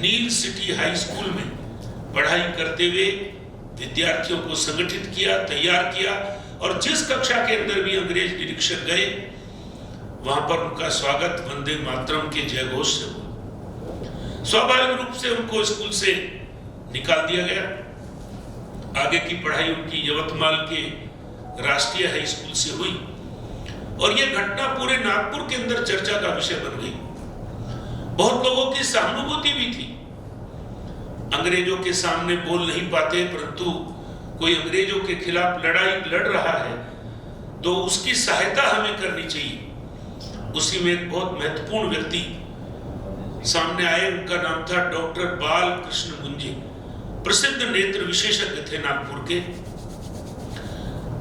नील सिटी हाई स्कूल में पढ़ाई करते हुए विद्यार्थियों को संगठित किया, तैयार किया, और जिस कक्षा के अंदर भी अंग्रेज निरीक्षक गए वहां पर उनका स्वागत वंदे मातरम के जयघोष से हुआ। स्वाभाविक रूप से उनको स्कूल से निकाल दिया गया। आगे की पढ़ाई उनकी यवतमाल के राष्ट्रीय हाई स्कूल से हुई और यह घटना पूरे नागपुर के अंदर चर्चा का विषय बन गई। बहुत लोगों की सहानुभूति भी थी। अंग्रेजों के सामने बोल नहीं पाते, परंतु कोई अंग्रेजों के खिलाफ लड़ाई लड़ रहा है तो उसकी सहायता हमें करनी चाहिए। उसी में एक बहुत महत्वपूर्ण व्यक्ति सामने आए, उनका नाम था डॉक्टर बाल कृष्ण मुंजे, प्रसिद्ध नेत्र विशेषज्ञ थे नागपुर के।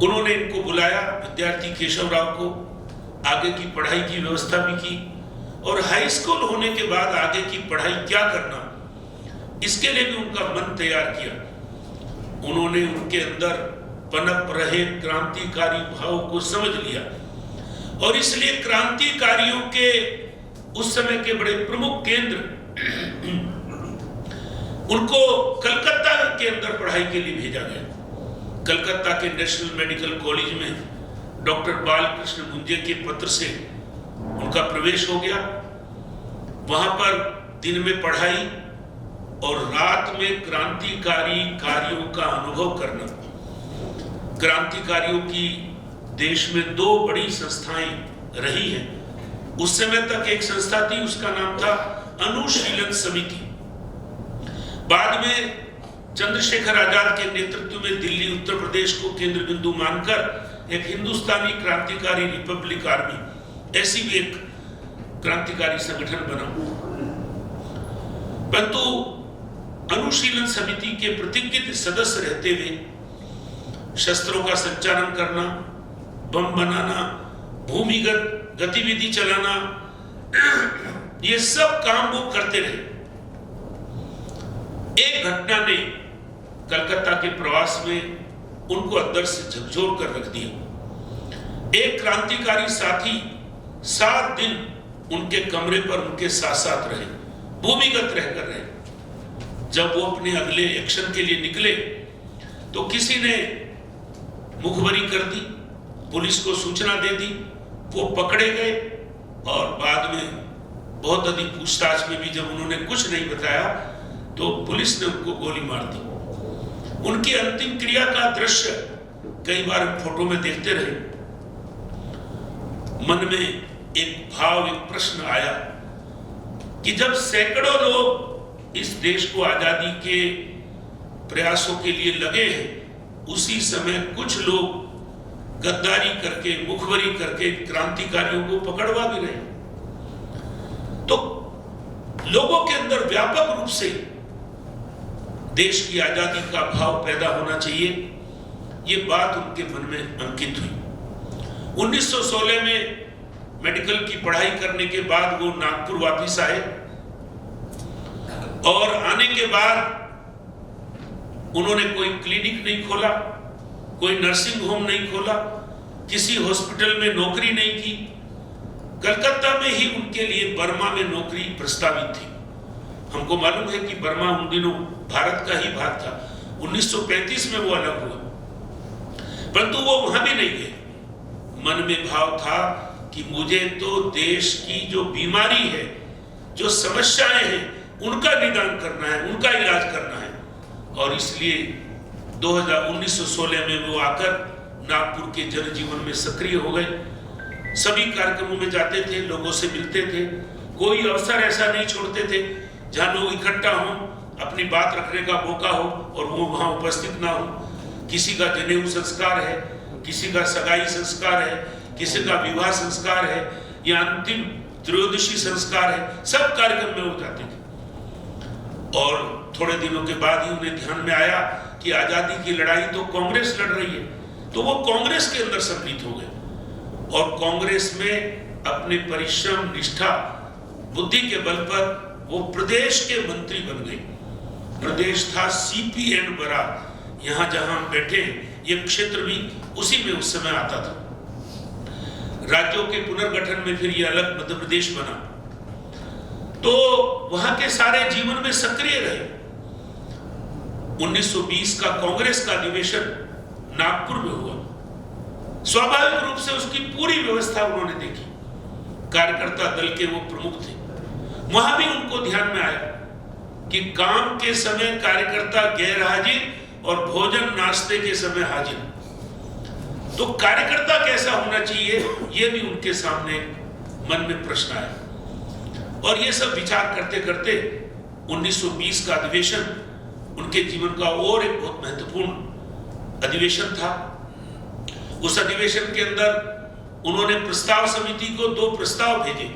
उन्होंने इनको बुलाया, विद्यार्थी केशव राव को, आगे की पढ़ाई की व्यवस्था भी की और हाई स्कूल होने के बाद आगे की पढ़ाई क्या करना, इसके लिए भी उनका मन तैयार किया। उन्होंने उनके अंदर पनप रहे क्रांतिकारी भाव को समझ लिया और इसलिए क्रांतिकारियों के उस समय के बड़े प्रमुख केंद्र उनको कलकत्ता के अंदर पढ़ाई के लिए भेजा गया। कलकत्ता के नेशनल मेडिकल कॉलेज में डॉक्टर बालकृष्ण मुंजे के पत्र से उनका प्रवेश हो गया। वहां पर दिन में पढ़ाई और रात में क्रांतिकारी कार्यों का अनुभव करना। क्रांतिकारियों की देश में दो बड़ी संस्थाएं रही हैं। उस समय तक एक संस्था थी, उसका नाम था अनुशीलन समिति। बाद में चंद्रशेखर आजाद के नेतृत्व में दिल्ली उत्तर प्रदेश को केंद्र बिंदु मानकर एक हिंदुस्तानी क्रांतिकारी रिपब्लिक आर्मी, ऐसी भी एक क्रांतिकारी संगठन बना। परंतु अनुशीलन समिति के प्रतिज्ञित सदस्य रहते हुए शस्त्रों का संचालन करना, बम बनाना, भूमिगत गतिविधि चलाना, ये सब काम वो करते रहे। एक घटना ने कलकत्ता के प्रवास में उनको अंदर से झकझोर कर रख दिया। एक क्रांतिकारी साथी 7 दिन उनके कमरे पर उनके साथ साथ रहे, भूमिगत रहकर रहे। जब वो अपने अगले एक्शन के लिए निकले तो किसी ने मुखबरी कर दी, पुलिस को सूचना दे दी, वो पकड़े गए और बाद में बहुत अधिक पूछताछ में भी जब उन्होंने कुछ नहीं बताया तो पुलिस ने उनको गोली मार दी। उनकी अंतिम क्रिया का दृश्य कई बार फोटो में देखते रहे। मन में एक भाव, एक प्रश्न आया कि जब सैकड़ों लोग इस देश को आजादी के प्रयासों के लिए लगे हैं, उसी समय कुछ लोग गद्दारी करके, मुखबरी करके क्रांतिकारियों को पकड़वा भी रहे। तो लोगों के अंदर व्यापक रूप से देश की आजादी का भाव पैदा होना चाहिए, ये बात उनके मन में अंकित हुई। 1916 में मेडिकल की पढ़ाई करने के बाद वो नागपुर वापस आए और आने के बाद उन्होंने कोई क्लिनिक नहीं खोला, कोई नर्सिंग होम नहीं खोला, किसी हॉस्पिटल में नौकरी नहीं की। कलकत्ता में ही उनके लिए बर्मा में नौकरी प्रस्तावित थी। हमको मालूम है कि बर्मा उन दिनों भारत का ही भाग था। 1935 में वो अलग हुआ, परंतु वो वहां भी नहीं गए। मन में भाव था कि मुझे तो देश की जो बीमारी है, जो समस्याएं हैं, उनका निदान करना है, उनका इलाज करना है। और इसलिए 1916 में वो आकर नागपुर के जनजीवन में सक्रिय हो गए। सभी कार्यक्रमों में जाते थे, लोगों से मिलते थे, कोई अवसर ऐसा नहीं छोड़ते थे जहां लोग इकट्ठा हों, अपनी बात रखने का मौका हो और वो वहां उपस्थित ना हो। किसी का जनेऊ संस्कार है, किसी का सगाई संस्कार है, किसी का विवाह संस्कार है या अंतिम त्रयोदशी संस्कार है, सब कार्यक्रम में हो जाते थे। और थोड़े दिनों के बाद ही उन्हें ध्यान में आया कि आजादी की लड़ाई तो कांग्रेस लड़ रही है, तो वो कांग्रेस के अंदर सम्मिलित हो गए और कांग्रेस में अपने परिश्रम, निष्ठा बुद्धि के बल पर वो प्रदेश के मंत्री बन गए। प्रदेश था CPN बरा, यहाँ जहां हम बैठे ये क्षेत्र भी उसी में उस समय आता था। राज्यों के पुनर्गठन में फिर ये अलग मध्य प्रदेश बना, तो वहां के सारे जीवन में सक्रिय रहे। 1920 का कांग्रेस का अधिवेशन नागपुर में हुआ। स्वाभाविक रूप से उसकी पूरी व्यवस्था उन्होंने देखी। कार्यकर्ता दल के वो प्रमुख थे। वहां भी उनको ध्यान में आया कि काम के समय कार्यकर्ता गैर हाजिर और भोजन नाश्ते के समय हाजिर, तो कार्यकर्ता कैसा होना चाहिए ये भी उनके सामने मन में प्रश्न आया। और ये सब विचार करते करते 1920 का अधिवेशन उनके जीवन का और एक बहुत महत्वपूर्ण अधिवेशन था। उस अधिवेशन के अंदर उन्होंने प्रस्ताव समिति को 2 प्रस्ताव भेजे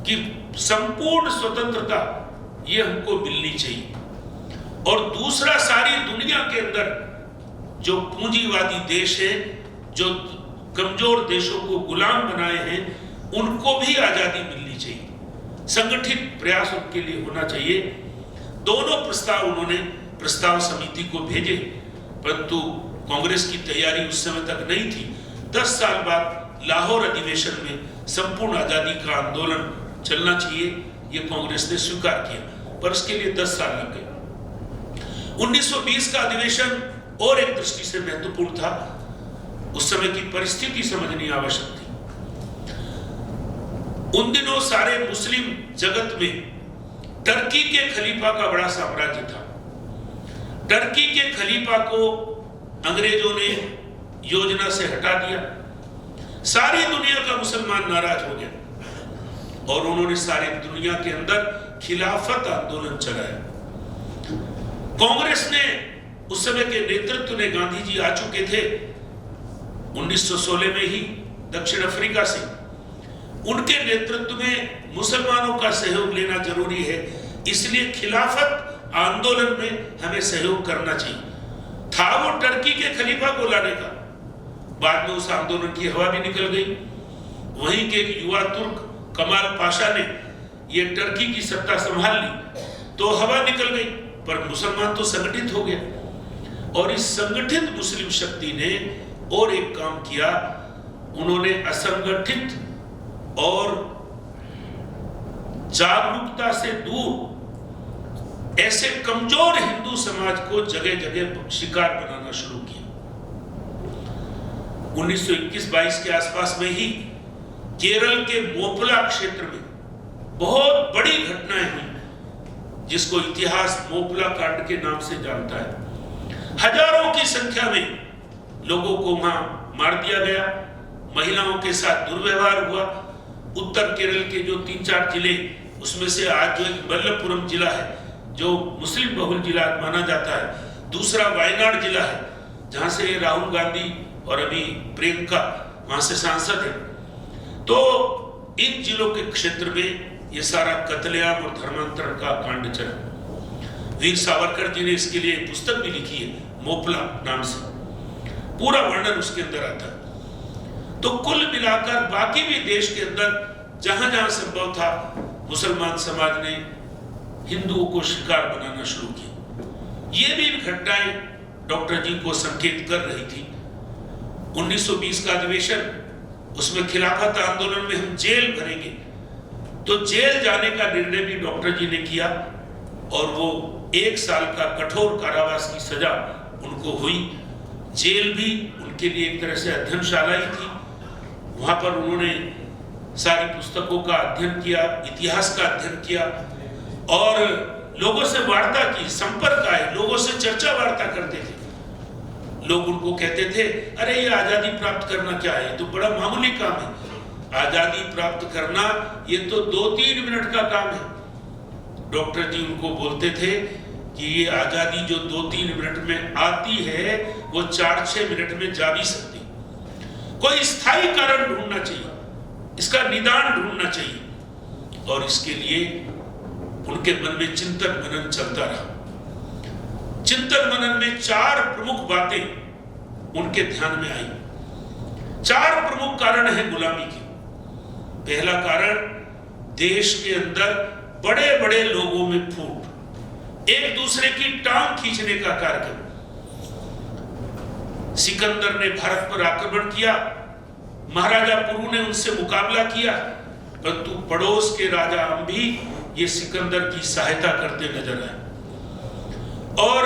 कि संपूर्ण स्वतंत्रता ये हमको मिलनी चाहिए, और दूसरा सारी दुनिया के अंदर जो पूंजीवादी देश है, जो कमजोर देशों को गुलाम बनाए हैं, उनको भी आजादी मिलनी चाहिए, संगठित प्रयास उनके लिए होना चाहिए। दोनों प्रस्ताव उन्होंने प्रस्ताव समिति को भेजे, परंतु कांग्रेस की तैयारी उस समय तक नहीं थी। 10 साल बाद लाहौर अधिवेशन में संपूर्ण आजादी का आंदोलन चलना चाहिए, ये कांग्रेस ने स्वीकार किया, पर उसके लिए 10 साल लग गए। 1920 का अधिवेशन और एक दृष्टि से महत्वपूर्ण था। उस समय की परिस्थिति समझनी आवश्यक थी। उन दिनों सारे मुस्लिम जगत में टर्की के खलीफा का बड़ा साम्राज्य था। टर्की के खलीफा को अंग्रेजों ने योजना से हटा दिया। सारी दुनिया का मुसलमान नाराज हो गया और उन्होंने सारी दुनिया के अंदर खिलाफत आंदोलन चलाया। कांग्रेस ने उस समय के नेतृत्व ने, गांधी जी आ चुके थे 1916 में ही दक्षिण अफ्रीका से, उनके नेतृत्व में मुसलमानों का सहयोग लेना जरूरी है, इसलिए खिलाफत आंदोलन में हमें सहयोग करना चाहिए। था वो टर्की के खलीफा को लाने का। बाद में उस आंदोलन की हवा भी निकल गई। वहीं के एक युवा तुर्क कमाल पाशा ने ये टर्की की सत्ता संभाल ली, तो हवा निकल गई, पर मुसलमान तो संगठित हो गया। और इस संगठित मुस्लिम शक्ति ने और एक काम किया, उन्होंने असंगठित और जागरूकता से दूर ऐसे कमजोर हिंदू समाज को जगह जगह शिकार बनाना शुरू किया। 1921-22 के आसपास में ही केरल के मोपला क्षेत्र में बहुत बड़ी घटनाएं हुई, जिसको इतिहास मोपला कांड के नाम से जानता है। हजारों की संख्या में लोगों को वहां मार दिया गया, महिलाओं के साथ दुर्व्यवहार हुआ। उत्तर केरल के जो 3-4 जिले, उसमें से आज जो एक मलप्पुरम जिला है जो मुस्लिम बहुल जिला माना जाता है, दूसरा वायनाड जिला है जहां से राहुल गांधी और अभी प्रियंका वहां से सांसद है। तो इन जिलों के क्षेत्र में ये सारा कत्लेआम और धर्मांतरण का कांड चला। वीर सावरकर जी ने इसके लिए पुस्तक भी लिखी है, मोपला नाम से, पूरा वर्णन उसके अंदर आता है। तो कुल मिलाकर बाकी भी देश के अंदर जहां जहां संभव था, मुसलमान समाज ने हिंदुओं को शिकार बनाना शुरू किया। ये भी घटनाएं डॉक्टर जी को संकेत कर रही थी। 1920 का अधिवेशन, उसमें खिलाफत आंदोलन में हम जेल भरेंगे, तो जेल जाने का निर्णय भी डॉक्टर जी ने किया और वो 1 साल का कठोर कारावास की सजा उनको हुई। जेल भी उनके लिए एक तरह से अध्ययनशाला ही थी। वहां पर उन्होंने सारी पुस्तकों का अध्ययन किया, इतिहास का अध्ययन किया और लोगों से वार्ता की, संपर्क आए, लोगों से चर्चा वार्ता करते थे। लोग उनको कहते थे, अरे ये आजादी प्राप्त करना क्या है, तो बड़ा मामूली काम है। आजादी प्राप्त करना ये तो 2-3 मिनट का काम है। डॉक्टर जी उनको बोलते थे कि ये आजादी जो 2-3 मिनट में आती है, वो 4-6 मिनट में जा भी सकती। कोई स्थायी कारण ढूंढना चाहिए, इसका निदान ढूंढना चाहिए, और इसके लिए उनके मन में चिंतन मनन चलता रहा। चिंतन मनन में 4 प्रमुख बातें उनके ध्यान में आई। 4 प्रमुख कारण हैं गुलामी के। पहला कारण देश के अंदर बड़े बड़े लोगों में फूट, एक दूसरे की टांग खींचने का कार्यक्रम। सिकंदर ने भारत पर आक्रमण किया, महाराजा पुरु ने उनसे मुकाबला किया, परंतु पड़ोस के राजा हम भी ये सिकंदर की सहायता करते नजर आए। और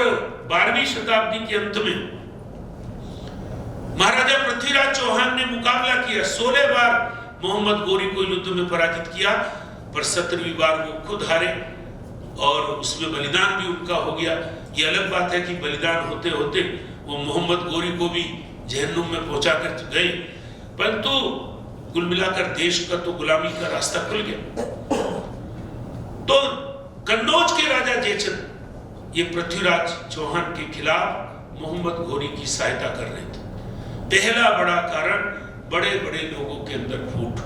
12वीं शताब्दी के अंत में महाराजा पृथ्वीराज चौहान ने मुकाबला किया, 16 बार मोहम्मद गोरी को युद्ध में पराजित किया, पर 17वीं बार वो खुद हारे और उसमें बलिदान भी उनका हो गया। ये अलग बात है कि बलिदान होते होते वो मोहम्मद गोरी को भी जहन्नुम में पहुंचा कर गए, परंतु कुल मिलाकर देश का तो गुलामी का रास्ता खुल गया। तो कन्नौज के राजा जयचंद ये पृथ्वीराज चौहान के खिलाफ मोहम्मद गोरी की सहायता कर रहे थे। पहला बड़ा कारण बड़े बड़े लोगों के अंदर फूट,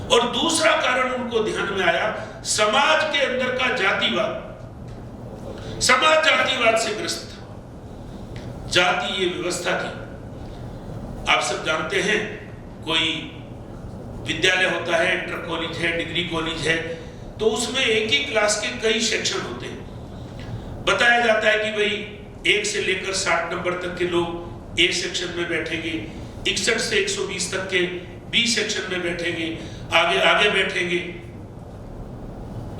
और दूसरा कारण उनको ध्यान में आया समाज के अंदर का जातिवाद। समाज जातिवाद से ग्रस्त था, जाति ये व्यवस्था थी। आप सब जानते हैं कोई विद्यालय होता है, इंटर कॉलेज है, डिग्री कॉलेज है, तो उसमें एक ही क्लास के कई सेक्शन होते हैं। बताया जाता है कि भाई 1 से लेकर 60 नंबर तक के लोग ए सेक्शन में बैठेंगे, 61 से 120 तक के बी सेक्शन में बैठेंगे, आगे आगे बैठेंगे।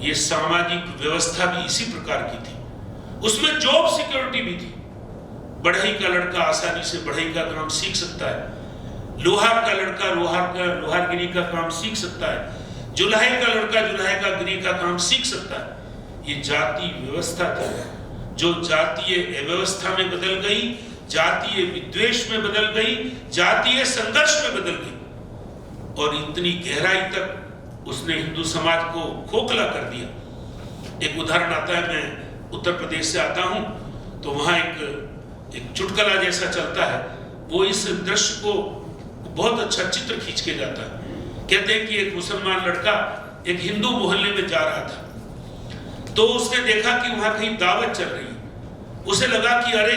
ये सामाजिक व्यवस्था भी इसी प्रकार की थी। उसमें जॉब सिक्योरिटी भी थी। बढ़ई का लड़का आसानी से बढ़ई का काम सीख सकता है, लोहार का लड़का लोहारगिरी का काम सीख सकता है, जुलाहे का लड़का जुलाहे का गिरी का काम सीख सकता है। ये जाति व्यवस्था थी जो जातीय अव्यवस्था में बदल गई, जातीय विद्वेष में बदल गई, जातीय संघर्ष में बदल गई, और इतनी गहराई तक उसने हिंदू समाज को खोखला कर दिया। एक उदाहरण आता है, मैं उत्तर प्रदेश से आता हूं, तो वहां एक चुटकुला जैसा चलता है, वो इस दृश्य को बहुत अच्छा चित्र खींच के जाता है। कहते हैं कि एक मुसलमान लड़का एक हिंदू मोहल्ले में जा रहा था, तो उसने देखा कि वहां कहीं दावत चल रही है। उसे लगा कि अरे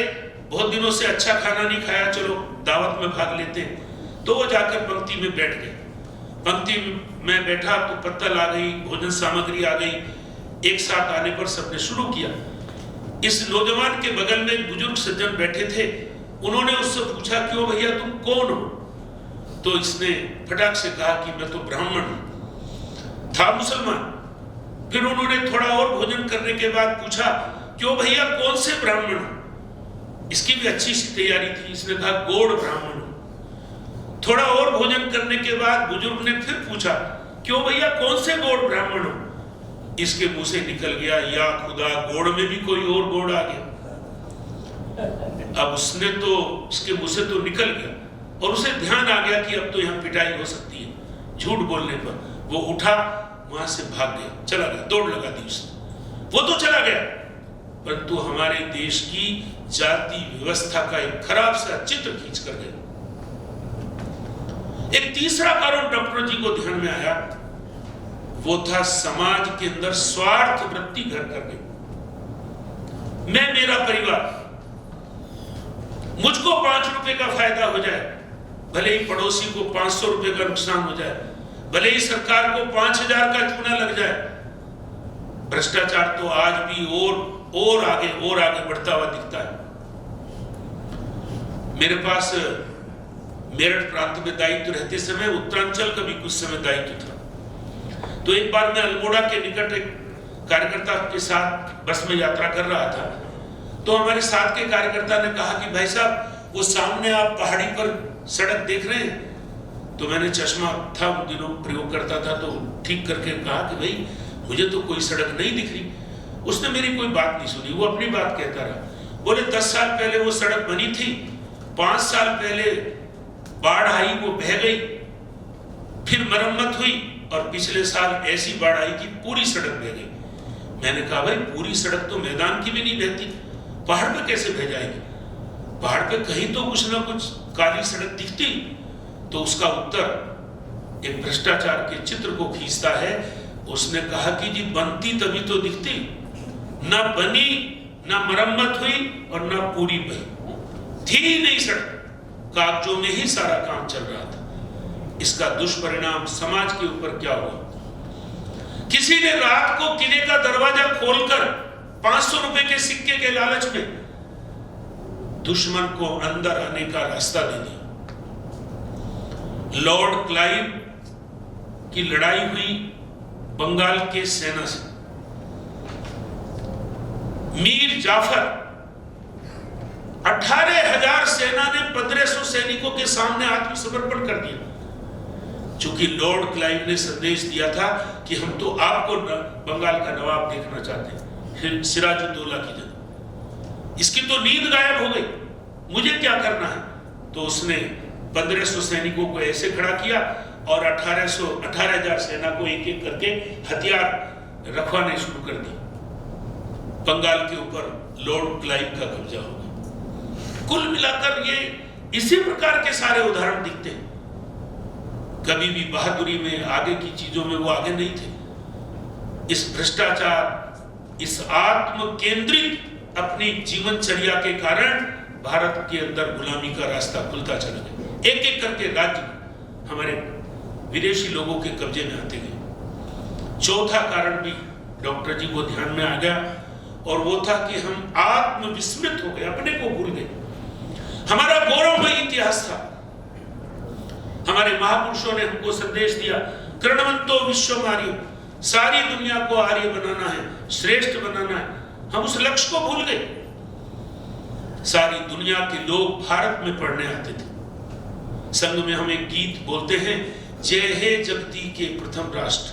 बहुत दिनों से अच्छा खाना नहीं खाया, चलो दावत में भाग लेते हैं। तो वो जाकर पंक्ति में बैठ गए। पंक्ति में बैठा तो पत्तल आ गई, भोजन सामग्री आ गई। एक साथ आने पर सबने शुरू किया। इस नौजवान के बगल में एक बुजुर्ग सज्जन बैठे थे, उन्होंने उससे पूछा, क्यों भैया तुम कौन हो? तो इसने फटाक से कहा कि मैं तो ब्राह्मण हूं, था मुसलमान। फिर उन्होंने थोड़ा और भोजन करने के बाद पूछा, क्यों भैया कौन से ब्राह्मण हो? इसकी भी अच्छी सी तैयारी थी, इसने कहा गौड़ ब्राह्मण हूं। थोड़ा और भोजन करने के बाद बुजुर्ग ने फिर पूछा, क्यों भैया कौन से गौड़ ब्राह्मण हो? इसके मुंह से निकल गया, या खुदा गौड़ में भी कोई और गौड़ आ गया। अब उसने तो इसके मुंह से तो निकल गया, और उसे ध्यान आ गया कि अब तो यहाँ पिटाई हो सकती है झूठ बोलने पर। वो उठा, वहां से भाग गया, चला गया, दौड़ लगा दी उसने। वो तो चला गया, परंतु हमारे देश की जाति व्यवस्था का एक खराब सा चित्र खींच कर गया। एक तीसरा कारण डॉक्टर जी को ध्यान में आया, वो था समाज के अंदर स्वार्थ वृत्ति घर कर गई। मैं, मेरा परिवार, मुझको 5 रुपए का फायदा हो जाए, भले ही पड़ोसी को 500 रुपए का नुकसान हो जाए, भले ही सरकार को 5000 का चूना लग जाए। भ्रष्टाचार तो आज भी और आगे बढ़ता हुआ दिखता है। मेरे पास मेरठ प्रांत में दायित्व रहते समय उत्तरांचल का भी कुछ समय दायित्व था। तो एक बार मैं अल्मोड़ा के निकट एक कार्यकर्ता के साथ बस में यात्रा कर रहा था, तो हमारे साथ के कार्यकर्ता ने कहा कि भाई साहब, वो सामने आप पहाड़ी पर सड़क देख रहे हैं? तो मैंने चश्मा था उन दिनों प्रयोग करता था, तो ठीक करके कहा कि भाई मुझे तो कोई सड़क नहीं दिख रही। उसने मेरी कोई बात नहीं सुनी, वो अपनी बात कहता रहा। बोले 10 साल पहले वो सड़क बनी थी, 5 साल पहले बाढ़ आई, वो बह गई, फिर मरम्मत हुई, और पिछले साल ऐसी बाढ़ आई कि पूरी सड़क बह गई। मैंने कहा भाई पूरी सड़क तो मैदान की भी नहीं बहती, पहाड़ पे कैसे बह जाएगी? पहाड़ पे कहीं तो कुछ ना कुछ काली सड़क दिखती। तो उसका उत्तर एक भ्रष्टाचार के चित्र को खींचता है। उसने कहा कि जी बनती तभी तो दिखती, ना बनी, ना मरम्मत हुई, और ना पूरी बही, थी ही नहीं सड़क, कागजों में ही सारा काम चल रहा था। इसका दुष्परिणाम समाज के ऊपर क्या हुआ? किसी ने रात को किले का दरवाजा खोलकर 500 रुपए के सिक्के के लालच में दुश्मन को अंदर आने का रास्ता दे दिया। लॉर्ड क्लाइव की लड़ाई हुई बंगाल के सेना से। मीर जाफर 18,000 सेना ने 1500 सैनिकों के सामने आत्मसमर्पण कर दिया, क्योंकि लॉर्ड क्लाइव ने संदेश दिया था कि हम तो आपको बंगाल का नवाब देखना चाहते हैं, सिराजुद्दौला की जगह। इसकी तो नींद गायब हो गई, मुझे क्या करना है। तो उसने 1500 सैनिकों को ऐसे खड़ा किया और 18,000 सेना को एक एक करके हथियार रखवाने शुरू कर दी। बंगाल के ऊपर लॉर्ड क्लाइव का कब्जा हो गया। कुल मिलाकर ये इसी प्रकार के सारे उदाहरण दिखते हैं। कभी भी बहादुरी में, आगे की चीजों में वो आगे नहीं थे। इस भ्रष्टाचार, इस आत्म केंद्रित अपनी जीवनचर्या के कारण भारत के अंदर गुलामी का रास्ता खुलता चला गया। एक एक करके राज्य हमारे विदेशी लोगों के कब्जे में आते गए। चौथा कारण भी डॉक्टर जी को ध्यान में आ गया, और वो था कि हम आत्मविस्मृत हो गए, अपने को भूल गए। हमारा गौरवमय इतिहास था। हमारे महापुरुषों ने हमको संदेश दिया, कृणवंतो विश्वमार्यो, सारी दुनिया को आर्य बनाना है, श्रेष्ठ बनाना है। हम उस लक्ष्य को भूल गए। सारी दुनिया के लोग भारत में पढ़ने आते थे। संघ में हम एक गीत बोलते हैं, जय हे जगती के प्रथम राष्ट्र।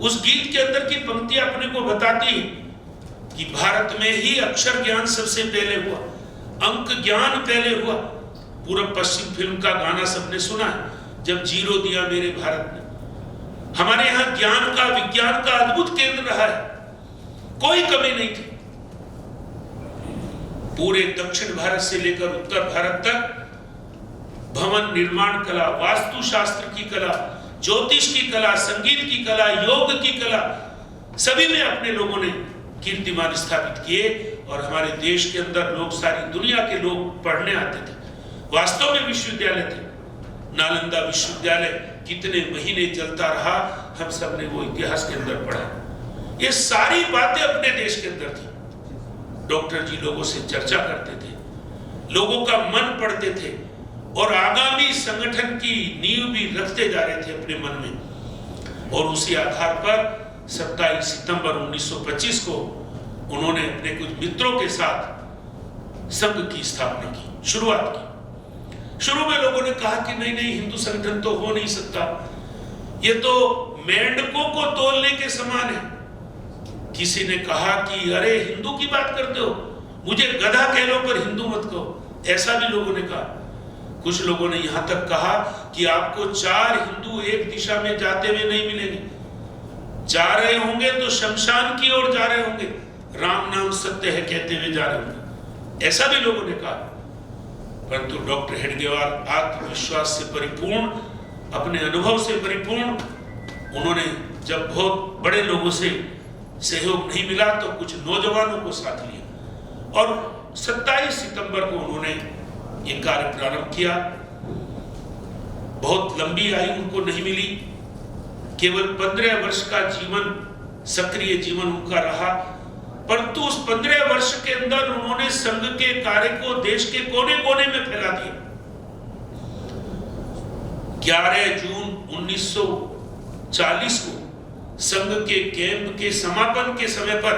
उस गीत के अंदर की पंक्तियां अपने को बताती है कि भारत में ही अक्षर ज्ञान सबसे पहले हुआ, अंक ज्ञान पहले हुआ। पूर्व पश्चिम फिल्म का गाना सबने सुना है, जब जीरो दिया मेरे भारत ने। हमारे यहाँ ज्ञान का, विज्ञान का अद्भुत केंद्र रहा है, कोई कमी नहीं थी। पूरे दक्षिण भारत से लेकर उत्तर भारत तक भवन निर्माण कला, वास्तुशास्त्र की कला, ज्योतिष की कला, संगीत की कला, योग की कला, सभी में अपने लोगों ने कीर्तिमान स्थापित किए। और हमारे देश के अंदर लोग, सारी दुनिया के लोग पढ़ने आते थे। वास्तव में विश्वविद्यालय थे। नालंदा विश्वविद्यालय कितने महीने चलता रहा, हम सब ने वो इतिहास के अंदर पढ़ा। ये सारी बातें अपने देश के अंदर थी। डॉक्टर जी लोगों से चर्चा करते थे, लोगों का मन पढ़ते थे, और आगामी संगठन की नींव भी रखते जा रहे थे अपने मन में। और उसी आधार पर 27 सितंबर 1925 को उन्होंने अपने कुछ मित्रों के साथ संघ की स्थापना की, शुरुआत की। शुरू में लोगों ने कहा कि नहीं नहीं, हिंदू संगठन तो हो नहीं सकता, ये तो मेंढकों को तोलने के समान है। किसी ने कहा कि अरे हिंदू की बात करते हो, मुझे गधा कह लो पर हिंदू मत कहो, ऐसा भी लोगों ने कहा। कुछ लोगों ने यहां तक कहा कि आपको 4 हिंदू एक दिशा में जाते हुए नहीं मिलेंगे, जा रहे होंगे तो शमशान की ओर जा रहे होंगे, राम नाम सत्य है कहते हुए जा रहे होंगे, ऐसा भी लोगों ने कहा। परंतु डॉक्टर हेडगेवार आत्मविश्वास से परिपूर्ण, अपने अनुभव से परिपूर्ण, उन्होंने जब बहुत बड़े लोगों से सहयोग नहीं मिला तो कुछ नौजवानों को साथ लिया, और 27 सितंबर को उन्होंने ये कार्य प्रारंभ किया। बहुत लंबी आयु उनको नहीं मिली, केवल 15 वर्ष का जीवन, सक्रिय जीवन उनका रहा। परंतु उस 15 वर्ष के अंदर उन्होंने संघ के कार्य को देश के कोने कोने में फैला दिया। 11 जून 1940 को संघ के कैंप के समापन के समय पर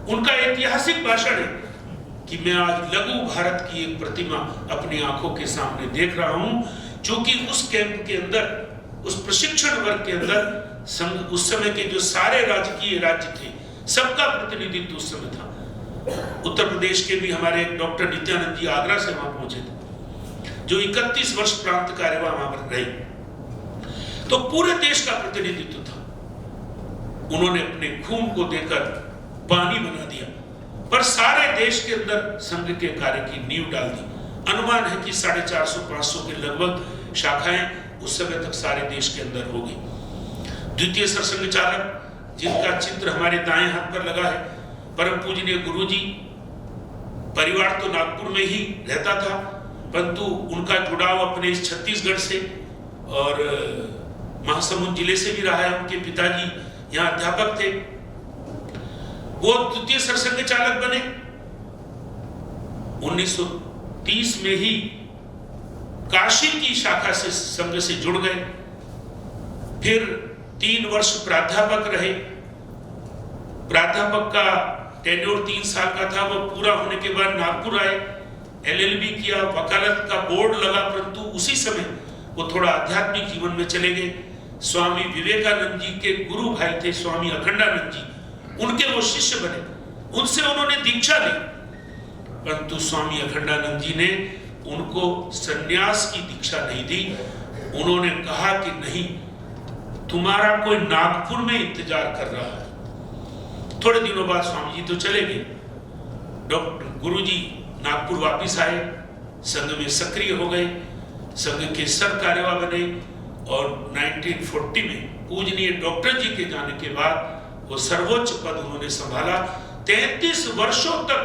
उनका ऐतिहासिक भाषण है कि मैं आज लघु भारत की एक प्रतिमा अपनी आंखों के सामने देख रहा हूं, क्योंकि उस कैंप के अंदर, उस प्रशिक्षण वर्ग के अंदर संघ, उस समय के जो सारे राजकीय राज्य थे, सबका प्रतिनिधित्व उस समय था। उत्तर प्रदेश के भी हमारे डॉक्टर नित्यानंद जी आगरा से वहां पहुंचे थे, जो 31 वर्ष प्रांत कार्य वहां पर रहे। तो पूरे देश का प्रतिनिधित्व था। उन्होंने अपने खून को देकर पानी बना दिया, पर सारे देश के अंदर संघ के कार्य की नींव डाल दी। अनुमान है कि 450-500 के लगभग शाखाएं उस समय तक सारे देश के अंदर हो गई। द्वितीय सरसंघ चालक, जिनका चित्र हमारे दाएं हाथ पर लगा है, परम पूजनीय गुरुजी, परिवार तो नागपुर में ही रहता था, परंतु उनका जुड़ाव अपने इस छत्तीसगढ़ से और महासमुंद जिले से भी रहा है। उनके पिताजी यहाँ अध्यापक थे, वो द्वितीय सरसंघ चालक बने। 1930 में ही काशी की शाखा से संघ से जुड़ गए। फिर 3 वर्ष प्राध्यापक रहे। प्राध्यापक का टेन्योर 3 साल का था। वो पूरा होने के बाद नागपुर आए, LLB किया, वकालत का बोर्ड लगा, परंतु उसी समय वो थोड़ा आध्यात्मिक जीवन में चले गए। स्वामी विवेकानंद जी के गुरु भाई थे स्वामी अखंडानंद जी, उनके वो शिष्य बने, उनसे उन्होंने दीक्षा ली, परंतु स्वामी अखंडानंद जी ने उनको सन्यास की दीक्षा नहीं दी। उन्होंने कहा कि नहीं, तुम्हारा कोई नागपुर में इंतजार कर रहा है। थोड़े दिनों बाद स्वामी जी तो चले गए। डॉक्टर गुरुजी नागपुर वापिस आए, संघ में सक्रिय हो गए, संघ के सर कार्यवाह बने और 1940 में पूजनीय डॉक्टर जी के जाने के बाद वो सर्वोच्च पद उन्होंने संभाला। 33 वर्षों तक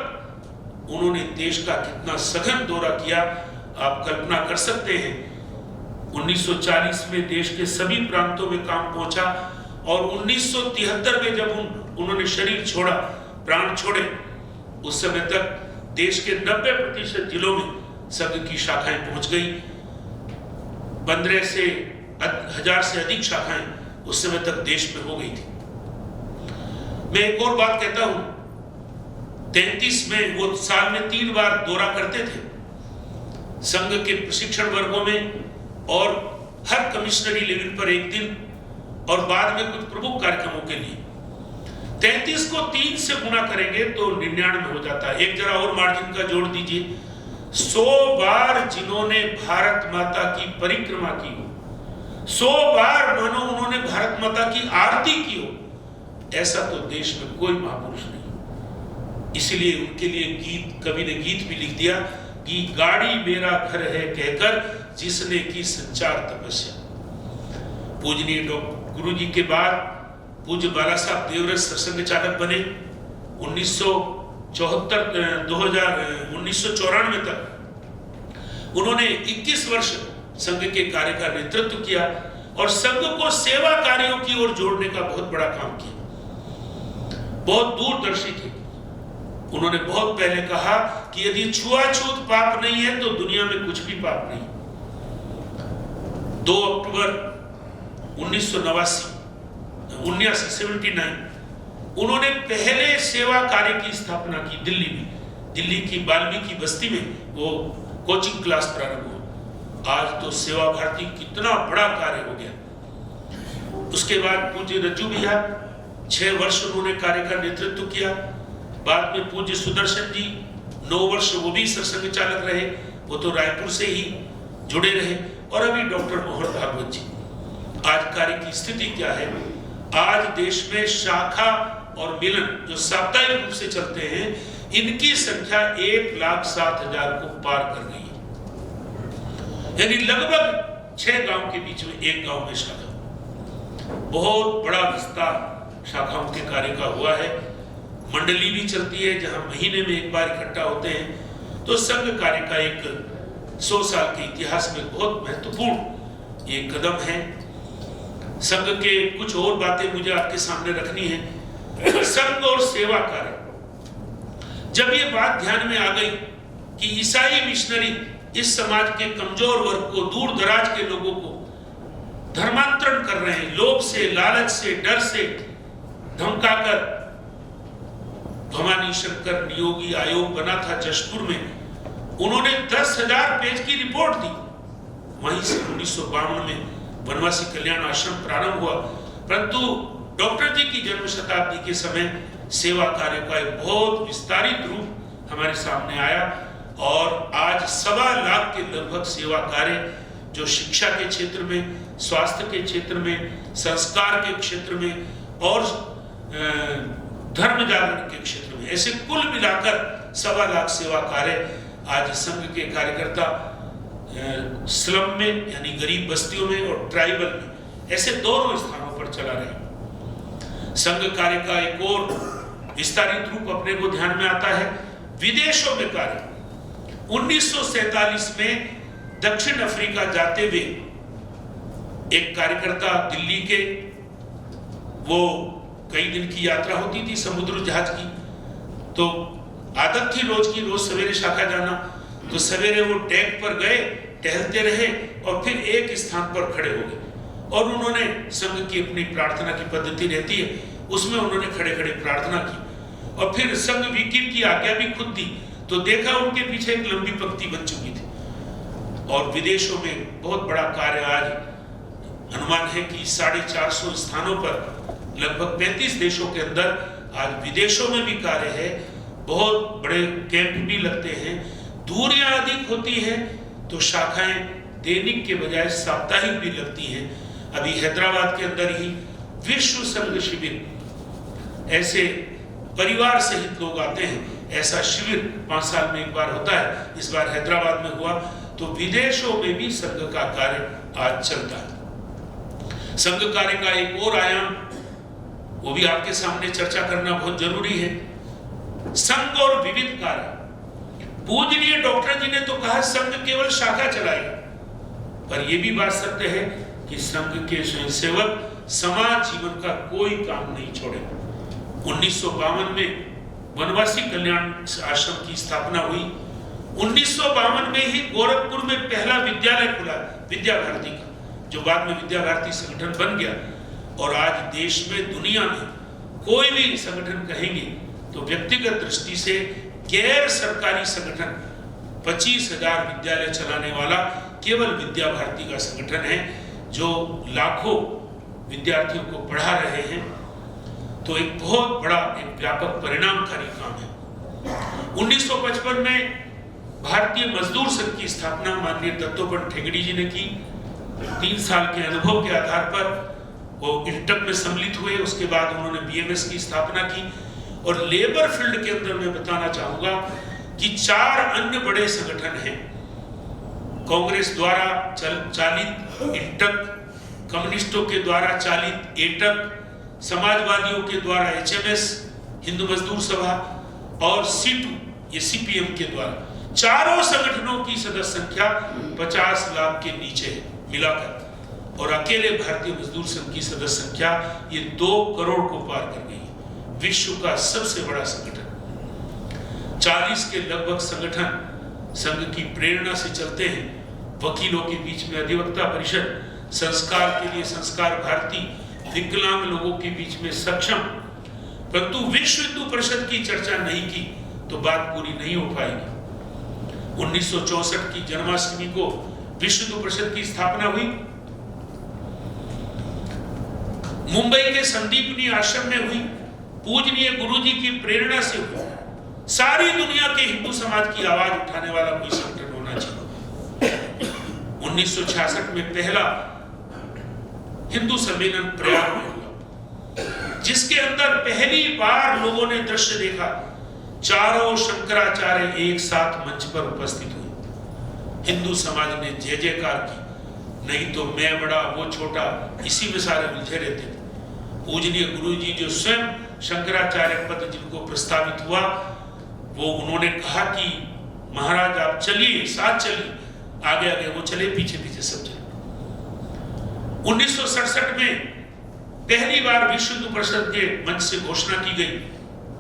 उन्होंने देश का कितना सघन दौरा किया, आप कल्पना कर सकते हैं। 1940 में देश के सभी प्रांतों में काम पहुंचा और 1973 में जब उन्होंने शरीर छोड़ा, प्राण छोड़े, उस समय तक देश के 90% जिलों में संघ की शाखाएं पहुंच गई। 15 से 1000 से अधिक शाखाएं उस समय तक देश में हो गई थी। मैं एक और बात कहता हूं, 33 में वो साल में 3 बार दौरा करते थे संघ के प्रशिक्षण वर्गों में, और हर कमिश्नरी लेवल पर 1 दिन, और बाद में कुछ प्रमुख कार्यक्रमों के लिए। 33 को 3 से गुना करेंगे तो 99 हो जाता है। एक जरा और मार्जिन का जोड़ दीजिए, 100 बार जिन्होंने भारत माता की परिक्रमा की हो, 100 बार मानो उन्होंने भारत माता की आरती की हो, ऐसा तो देश में कोई महापुरुष नहीं। इसलिए उनके लिए गीत, कवि ने गीत भी लिख दिया कि गाड़ी मेरा घर है कहकर जिसने की संचार तपस्या। पूजनीय गुरु जी के बाद पूज्य बाला साहब देवव्रत सरसंघ चालक बने। 1994 तक उन्होंने 21 वर्ष संघ के कार्य का नेतृत्व किया और संघ को सेवा कार्यों की ओर जोड़ने का बहुत बड़ा काम किया। बहुत दूरदर्शी थे। उन्होंने बहुत पहले कहा कि यदि छुआछूत पाप नहीं है तो दुनिया में कुछ भी पाप नहीं। 2 अक्टूबर 1979 उन्होंने पहले सेवा कार्य की स्थापना की दिल्ली में। दिल्ली की वाल्मीकि बस्ती में वो कोचिंग क्लास प्रारंभ हुआ। आज तो सेवा भारती कितना बड़ा कार्य हो गया। उसके बाद पूज्य रज्जू भैया 6 वर्ष उन्होंने कार्य का नेतृत्व किया। बाद में पूज्य सुदर्शन जी 9 वर्ष वो भी सरसंघ चालक रहे, वो तो रायपुर से ही जुड़े रहे। और अभी डॉक्टर मोहन भागवत जी। आज कार्य की स्थिति क्या है? आज देश में शाखा और मिलन जो साप्ताहिक रूप से चलते हैं, इनकी संख्या 1,07,000 को पार कर गई है। यानी लगभग 6 गांव के बीच में 1 गांव में शाखा। बहुत बड़ा विस्तार शाखाओं के कार्य का हुआ है। मंडली भी चलती है जहां महीने में 1 बार इकट्ठा होते हैं। तो संघ कार्य का एक 100 साल के इतिहास में बहुत महत्वपूर्ण ये कदम है। संघ के कुछ और बातें मुझे आपके सामने रखनी है। संघ और सेवा कार्य, जब ये बात ध्यान में आ गई कि ईसाई मिशनरी इस समाज के कमजोर वर्ग को, दूर दराज के लोगों को धर्मांतरण कर रहे हैं, लोभ से, लालच से, डर से धमकाकर। भवानी शंकर नियोगी आयोग बना था जशपुर में, उन्होंने 10,000 पेज की रिपोर्ट दी। वहीं से 1952 में वनवासी कल्याण आश्रम प्रारंभ हुआ। परंतु डॉक्टर जी की जन्म शताब्दी के समय सेवा कार्य का एक बहुत विस्तारित रूप हमारे सामने आया और आज 1.25 लाख के लगभग सेवा कार्य जो शिक्षा के क्षेत्र में, स्वास्थ्य के क्षेत्र में, संस्कार के क्षेत्र में और धर्म जागरण के क्षेत्र में, ऐसे कुल मिलाकर 1.25 लाख सेवा कार्य आज संघ के कार्यकर्ता स्लम में यानी गरीब बस्तियों में और ट्राइबल में, ऐसे दोनों स्थानों पर चला रहे। संघ कार्य का एक और विस्तारित रूप अपने को ध्यान में आता है विदेशों में कार्य। 1947 में दक्षिण अफ्रीका जाते हुए एक कार्यकर्ता दिल्ली के, वो कई दिन की यात्रा होती थी समुद्र जहाज की, तो आदत थी रोज की रोज सवेरे शाखा जाना। तो सवेरे वो डेक पर गए, टहलते रहे और फिर एक स्थान पर खड़े हो गए और उन्होंने संघ की अपनी प्रार्थना की पद्धति रहती है, उसमें उन्होंने खड़े खड़े प्रार्थना की और फिर संघ विकिप की आज्ञा भी खुद दी। तो देखा उनके पीछे एक लंबी पंक्ति बन चुकी थी। और विदेशों में बहुत बड़ा कार्य, आज अनुमान है कि 450 स्थानों पर लगभग 35 देशों के अंदर आज विदेशों में भी कार्य है। बहुत बड़े कैंप भी लगते हैं, दूरियां अधिक होती हैं तो शाखाएं दैनिक के बजाय साप्ताहिक भी लगती हैं। अभी हैदराबाद के अंदर ही विश्व संघ शिविर, ऐसे परिवार सहित लोग आते हैं, ऐसा शिविर 5 साल में एक बार होता है, इस बार हैदराबाद में हुआ। तो विदेशों में भी संघ का कार्य आज चलता है। संघ कार्य का एक और आयाम, वो भी आपके सामने चर्चा करना बहुत जरूरी है, संघ और विविध कार्य। पूजनीय डॉक्टर जी ने तो कहा संघ केवल शाखा चलाएगा, पर यह भी बात सत्य है कि संघ के स्वयंसेवक समाज जीवन का कोई काम नहीं छोड़े। 1952 में वनवासी कल्याण आश्रम की स्थापना हुई। 1952 में ही गोरखपुर में पहला विद्यालय खुला, विद्या भारती का, जो बाद में विद्या भारती संगठन बन गया। और आज देश में, दुनिया में कोई भी संगठन कहेंगे तो व्यक्तिगत दृष्टि से गैर सरकारी संगठन 25,000 विद्यालय चलाने वाला केवल विद्या भारती का संगठन है, जो लाखों विद्यार्थियों को पढ़ा रहे हैं। तो एक बहुत बड़ा, एक व्यापक परिणामकारी काम है। 1955 में भारतीय मजदूर संघ की स्थापना माननीय दत्तोपंत ठेंगड़ी जी ने की। 3 साल के अनुभव के आधार पर वो इंटक में सम्मिलित हुए। उसके बाद उन्होंने बीएमएस की स्थापना की। और लेबर फील्ड के अंदर मैं बताना चाहूंगा कि 4 अन्य बड़े संगठन हैं। कांग्रेस द्वारा चालित इंटक, कम्युनिस्टों के द्वारा चालित एटक, समाजवादियों के द्वारा एचएमएस, हिंदू मजदूर सभा, और सीटू, ये सीपीएम के द्वारा। चारों संगठनों की सदस्य संख्या 50 लाख के नीचे है मिलाकर, और अकेले भारतीय मजदूर संघ की सदस्य संख्या ये 2 करोड़ को पार कर गई। विश्व का सबसे बड़ा संगठन। 40 के लगभग संगठन संघ की प्रेरणा से चलते हैं। वकीलों के बीच में अधिवक्ता परिषद, संस्कार के लिए संस्कार भारती, विकलांग लोगों के बीच में सक्षम। परंतु विश्व हिंदू परिषद की चर्चा नहीं की तो बात पूरी नहीं हो पाएगी। 1964 की जन्माष्टमी को विश्व हिंदू परिषद की स्थापना हुई। मुंबई के संदीपनी आश्रम में हुई, पूजनीय गुरुजी की प्रेरणा से हुई। सारी दुनिया के हिंदू समाज की आवाज उठाने वाला कोई संगठन होना चाहिए। 1966 में पहला हिंदू सम्मेलन प्रयाग में हुआ, जिसके अंदर पहली बार लोगों ने दृश्य देखा, चारों शंकराचार्य एक साथ मंच पर उपस्थित हुए। हिंदू समाज ने जय जयकार की। नहीं तो मैं बड़ा वो छोटा, इसी में सारे उलझे रहते थे। पूजनीय गुरुजी जो स्वयं शंकराचार्य पद जिनको प्रस्तावित हुआ, वो उन्होंने कहा कि महाराज आप चलिए, साथ चलिए। आगे आगे वो चले, पीछे पीछे सब चले। 1967 में पहली बार विश्व हिंदू परिषद के मंच से घोषणा की गई,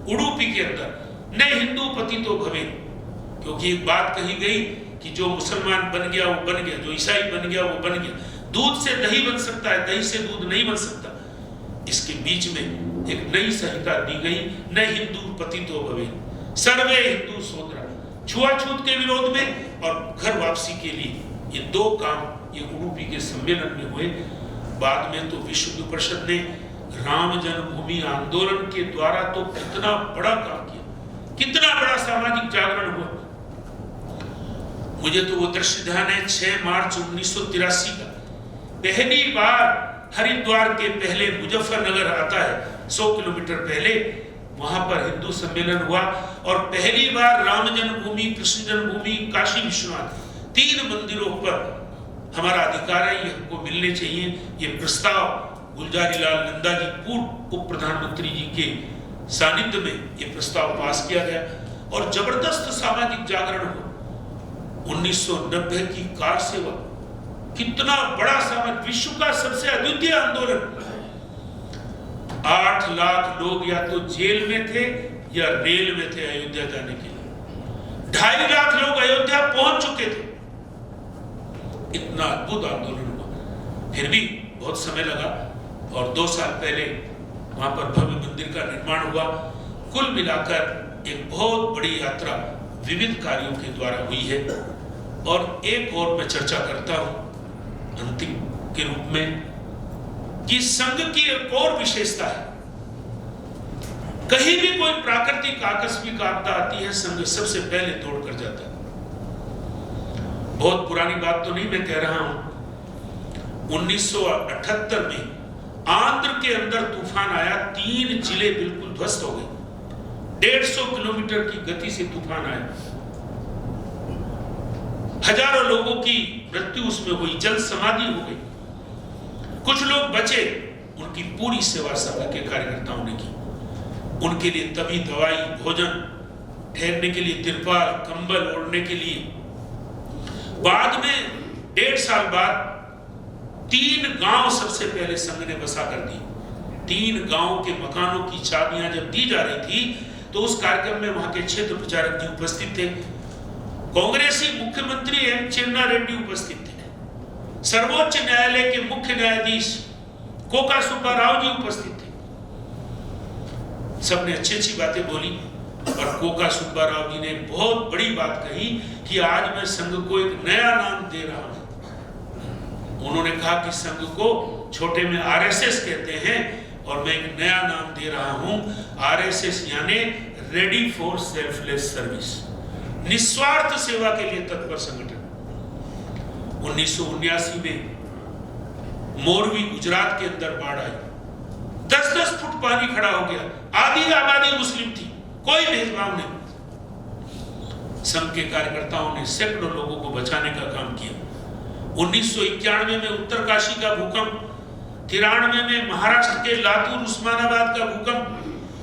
उडुपी के अंदर, न हिंदू पतितो भवे, क्योंकि एक बात कही गई कि जो मुसलमान बन गया वो बन गया, जो ईसाई बन गया वो बन गया। दूध से दही बन सकता है, दही से दूध नहीं बन सकता। इसके बीच में एक नई संहिता दी गई, न हिंदू पतितो भवे, सर्वे हिंदू सोदरा, छुआछूत के विरोध में और घर वापसी के लिए। ये 2 काम ये उडुपी के सम्मेलन में हुए। बाद में तो विश्व हिंदू परिषद ने राम जन्मभूमि आंदोलन के द्वारा तो कितना बड़ा काम किया, कितना बड़ा सामाजिक जागरण हुआ। मुझे तो वो दृश्य ध्यान है, 6 मार्च 1983 का पहली बार हरिद्वार के पहले मुजफ्फरनगर आता है, 100 किलोमीटर पहले, वहां पर हिंदू सम्मेलन हुआ। और पहली बार राम जन्मभूमि, कृष्ण जन्मभूमि, काशी विश्वनाथ, 3 मंदिरों पर हमारा अधिकार है, ये हमको मिलने चाहिए। ये प्रस्ताव गुलजारीलाल नंदा जी, पूर्व उप प्रधानमंत्री जी के सानिध्य में ये प्रस्ताव पास किया गया और जबरदस्त सामाजिक जागरण हुआ। 1990 की कार सेवा, कितना बड़ा सामाजिक, विश्व का सबसे अद्वितीय आंदोलन। 8 8 लाख लोग या तो जेल में थे या रेल में थे अयोध्या जाने के लिए। 2.5 लाख लोग अयोध्या पहुंच चुके थे। इतना अद्भुत आंदोलन हुआ, फिर भी बहुत समय लगा और 2 साल पहले वहां पर भव्य मंदिर का निर्माण हुआ। कुल मिलाकर एक बहुत बड़ी यात्रा विविध कार्यों के द्वारा हुई है। और एक और मैं चर्चा करता हूं अंतिम के रूप में कि संघ की एक और विशेषता है, कहीं भी कोई प्राकृतिक आकस्मिक आपदा आती है, संघ सबसे पहले दौड़ कर जाता है। बहुत पुरानी बात तो नहीं मैं कह रहा हूं, 1978 में आंध्र के अंदर तूफान आया, 3 जिले बिल्कुल ध्वस्त हो गए। 150 किलोमीटर की गति से तूफान आया, हजारों लोगों की मृत्यु उसमें हुई, जल समाधि हो गई। कुछ लोग बचे, उनकी पूरी सेवा संघ के कार्यकर्ताओं ने की। उनके लिए तभी दवाई, भोजन, ठहरने के लिए तिरपाल, कंबल ओढ़ने के लिए। बाद में 1.5 साल बाद 3 गांव सबसे पहले संघ ने बसा कर दी। 3 गांव के मकानों की चाबियां जब दी जा रही थी तो उस कार्यक्रम में वहां के क्षेत्र प्रचारक जी उपस्थित थे, कांग्रेसी मुख्यमंत्री एम चेन्ना रेड्डी उपस्थित थे, सर्वोच्च न्यायालय के मुख्य न्यायाधीश कोका सुब्बा राव जी उपस्थित थे। सबने अच्छी अच्छी बातें बोली और कोका सुब्बा राव जी ने बहुत बड़ी बात कही कि आज मैं संघ को एक नया नाम दे रहा हूं। उन्होंने कहा कि संघ को छोटे में आरएसएस कहते हैं और मैं एक नया नाम दे रहा हूं, आरएसएस यानी रेडी फॉर सेल्फलेस सर्विस, निस्वार्थ सेवा के लिए तत्पर संगठन। 1979 में मोरवी गुजरात के अंदर बाढ़ आई, 10-10 फुट पानी खड़ा हो गया, आधी आबादी मुस्लिम थी, कोई भेदभाव नहीं। संघ के कार्यकर्ताओं ने सैकड़ों लोगों को बचाने का काम किया। 1991 में उत्तरकाशी का भूकंप, 93 में महाराष्ट्र के लातूर उस्मानाबाद का भूकंप,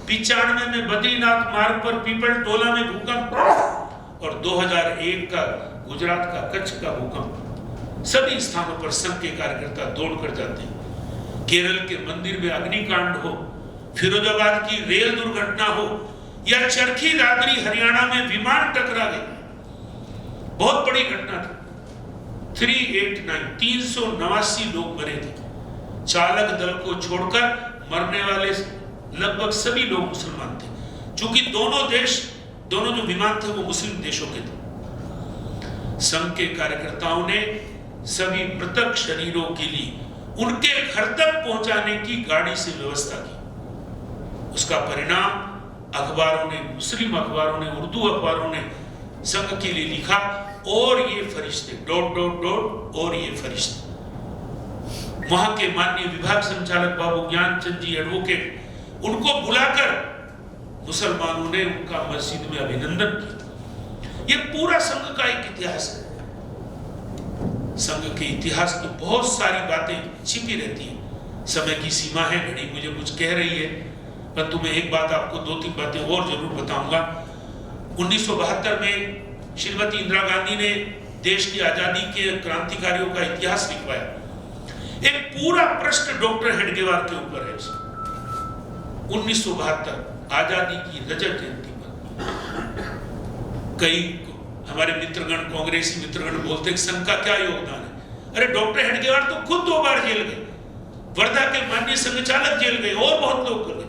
95 में बद्रीनाथ मार्ग पर पीपल टोला में भूकंप और 2001 का गुजरात का कच्छ का भूकंप। सभी स्थानों पर संघ के कार्यकर्ता दौड़ कर जाते हैं। केरल के मंदिर में अग्निकांड हो, फिरोजाबाद की रेल दुर्घटना हो या चरखी दादरी हरियाणा में विमान टकरा गए, बहुत बड़ी घटना थी। 389 लोग मरे थे। चालक दल को छोड़कर मरने वाले लगभग सभी लोग मुसलमान थे, क्योंकि दोनों जो विमान थे वो मुस्लिम देशों के थे। संघ के कार्यकर्ताओं ने सभी मृतक शरीरों के लिए उनके घर तक पहुंचाने की गाड़ी से व्यवस्था की। उसका परिणाम अखबारों ने, मुस्लिम अखबारों ने, उर्दू अखबारों ने संघ के लिए लिखा, और ये फरिश्ते ... और ये फरिश्ते। वहां के माननीय विभाग संचालक बाबू ज्ञानचंद जी एडवोकेट, उनको बुलाकर मुसलमानों ने उनका मस्जिद में अभिनंदन किया। ये पूरा संघ का एक इतिहास है। संघ के इतिहास की बहुत सारी बातें छिपी रहती हैं। समय की सीमा है, घड़ी मुझे कुछ कह रही है, पर तुम्हें एक बात, आपको 2-3 बातें और जरूर बताऊंगा। 1972 में श्रीमती इंदिरा गांधी ने देश की आजादी के क्रांतिकारियों का इतिहास लिखवाया। एक पूरा पृष्ठ डॉक्टर हेडगेवार के ऊपर है। 1972 आजादी की रजत जयंती पर कई हमारे मित्रगण, कांग्रेसी मित्रगण बोलते हैं संघ का क्या योगदान है। अरे डॉक्टर हेडगेवार तो खुद 2 बार जेल गए, वर्धा के माननीय संघ चालक जेल गए और बहुत लोग गए।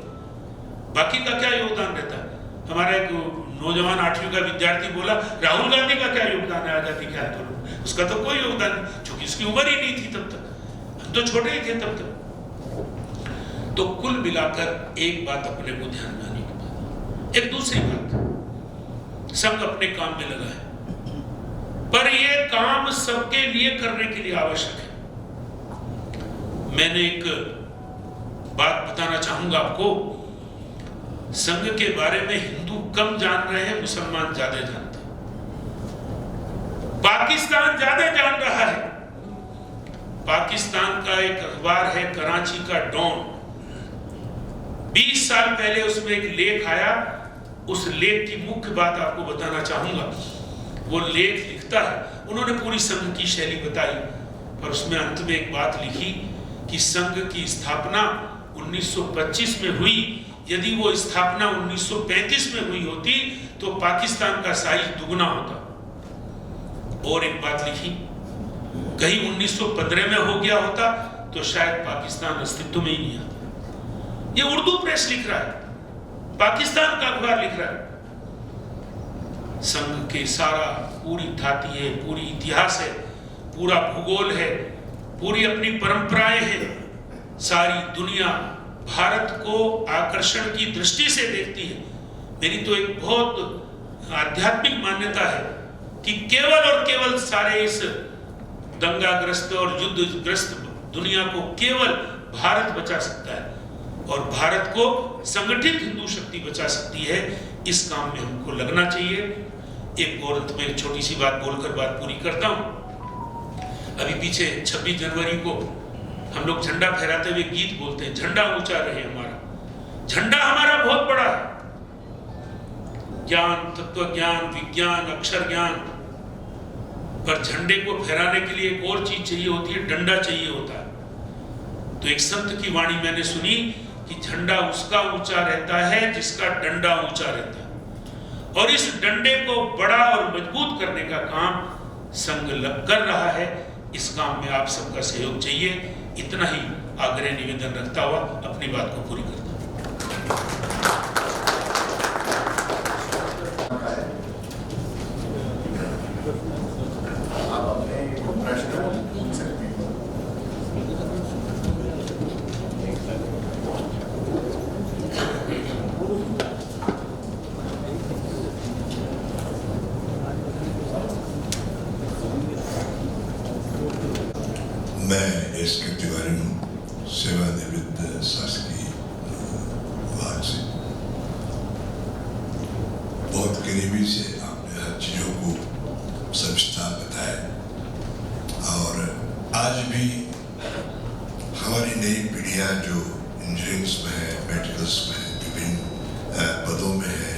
बाकी का क्या योगदान रहता है? हमारा एक नौजवान 8वीं का विद्यार्थी बोला, राहुल गांधी का क्या योगदान है आजादी के आंदोलन? उसका तो कोई योगदान नहीं, क्योंकि उसकी उम्र ही नहीं थी तब तक, हम तो छोटे ही थे तब तक। तो कुल मिलाकर एक बात अपने को ध्यान में आने की बात। एक दूसरी बात, संघ अपने काम में लगा है, पर यह काम सबके लिए करने के लिए आवश्यक है। मैंने एक बात बताना चाहूंगा आपको, संघ के बारे में हिंदू कम जान रहे हैं, मुसलमान ज्यादा जानते हैं। पाकिस्तान ज्यादा जान रहा है। पाकिस्तान का एक अखबार है कराची का डॉन, 20 साल पहले उसमें एक लेख आया। उस लेख की मुख्य बात आपको बताना चाहूंगा। वो लेख लिखता है, उन्होंने पूरी संघ की शैली बताई, पर उसमें अंत में एक बात लिखी कि संघ की स्थापना 1925 में हुई, यदि वो स्थापना 1935 में हुई होती तो पाकिस्तान का साइज दुगना होता। और एक बात लिखी, कहीं 1915 में हो गया होता तो शायद पाकिस्तान अस्तित्व में ही नहीं आता। ये उर्दू प्रेस लिख रहा है, पाकिस्तान का अखबार लिख रहा है। संघ के सारा पूरी धाती है, पूरी इतिहास है, पूरा भूगोल है, पूरी अपनी परंपराएं हैं। सारी दुनिया भारत को आकर्षण की दृष्टि से देखती है। मेरी तो एक बहुत आध्यात्मिक मान्यता है कि केवल और केवल सारे इस दंगाग्रस्त और युद्धग्रस्त दुनिया को केवल भारत बचा सकता है और भारत को संगठित हिंदू शक्ति बचा सकती है। इस काम में हमको लगना चाहिए। एक और अंत में एक छोटी सी बात बोलकर बात पूरी करता हूं। अभी पीछे 26 जनवरी को हम लोग झंडा फहराते हुए गीत बोलते हैं, झंडा ऊंचा रहे हमारा। झंडा हमारा बहुत बड़ा है, ज्ञान, तत्व ज्ञान, विज्ञान, अक्षर ज्ञान, पर झंडे को फहराने के लिए एक और चीज चाहिए होती है, डंडा चाहिए होता है। तो एक संत की वाणी मैंने सुनी कि झंडा उसका ऊंचा रहता है जिसका डंडा ऊंचा रहता है, और इस डंडे को बड़ा और मजबूत करने का काम संघ कर रहा है। इस काम में आप सबका सहयोग चाहिए। इतना ही आग्रह निवेदन रखता हुआ अपनी बात को पूरी करता हूं। मैं एस.के. तिवारी हूँ, सेवानिवृत्त शासकीय विभाग से। बहुत करीबी से आपने हर चीज़ों को सविस्तार बताया और आज भी हमारी नई पीढ़ियाँ जो इंजीनियरिंग्स में है, मेडिकल्स में है, विभिन्न पदों में है,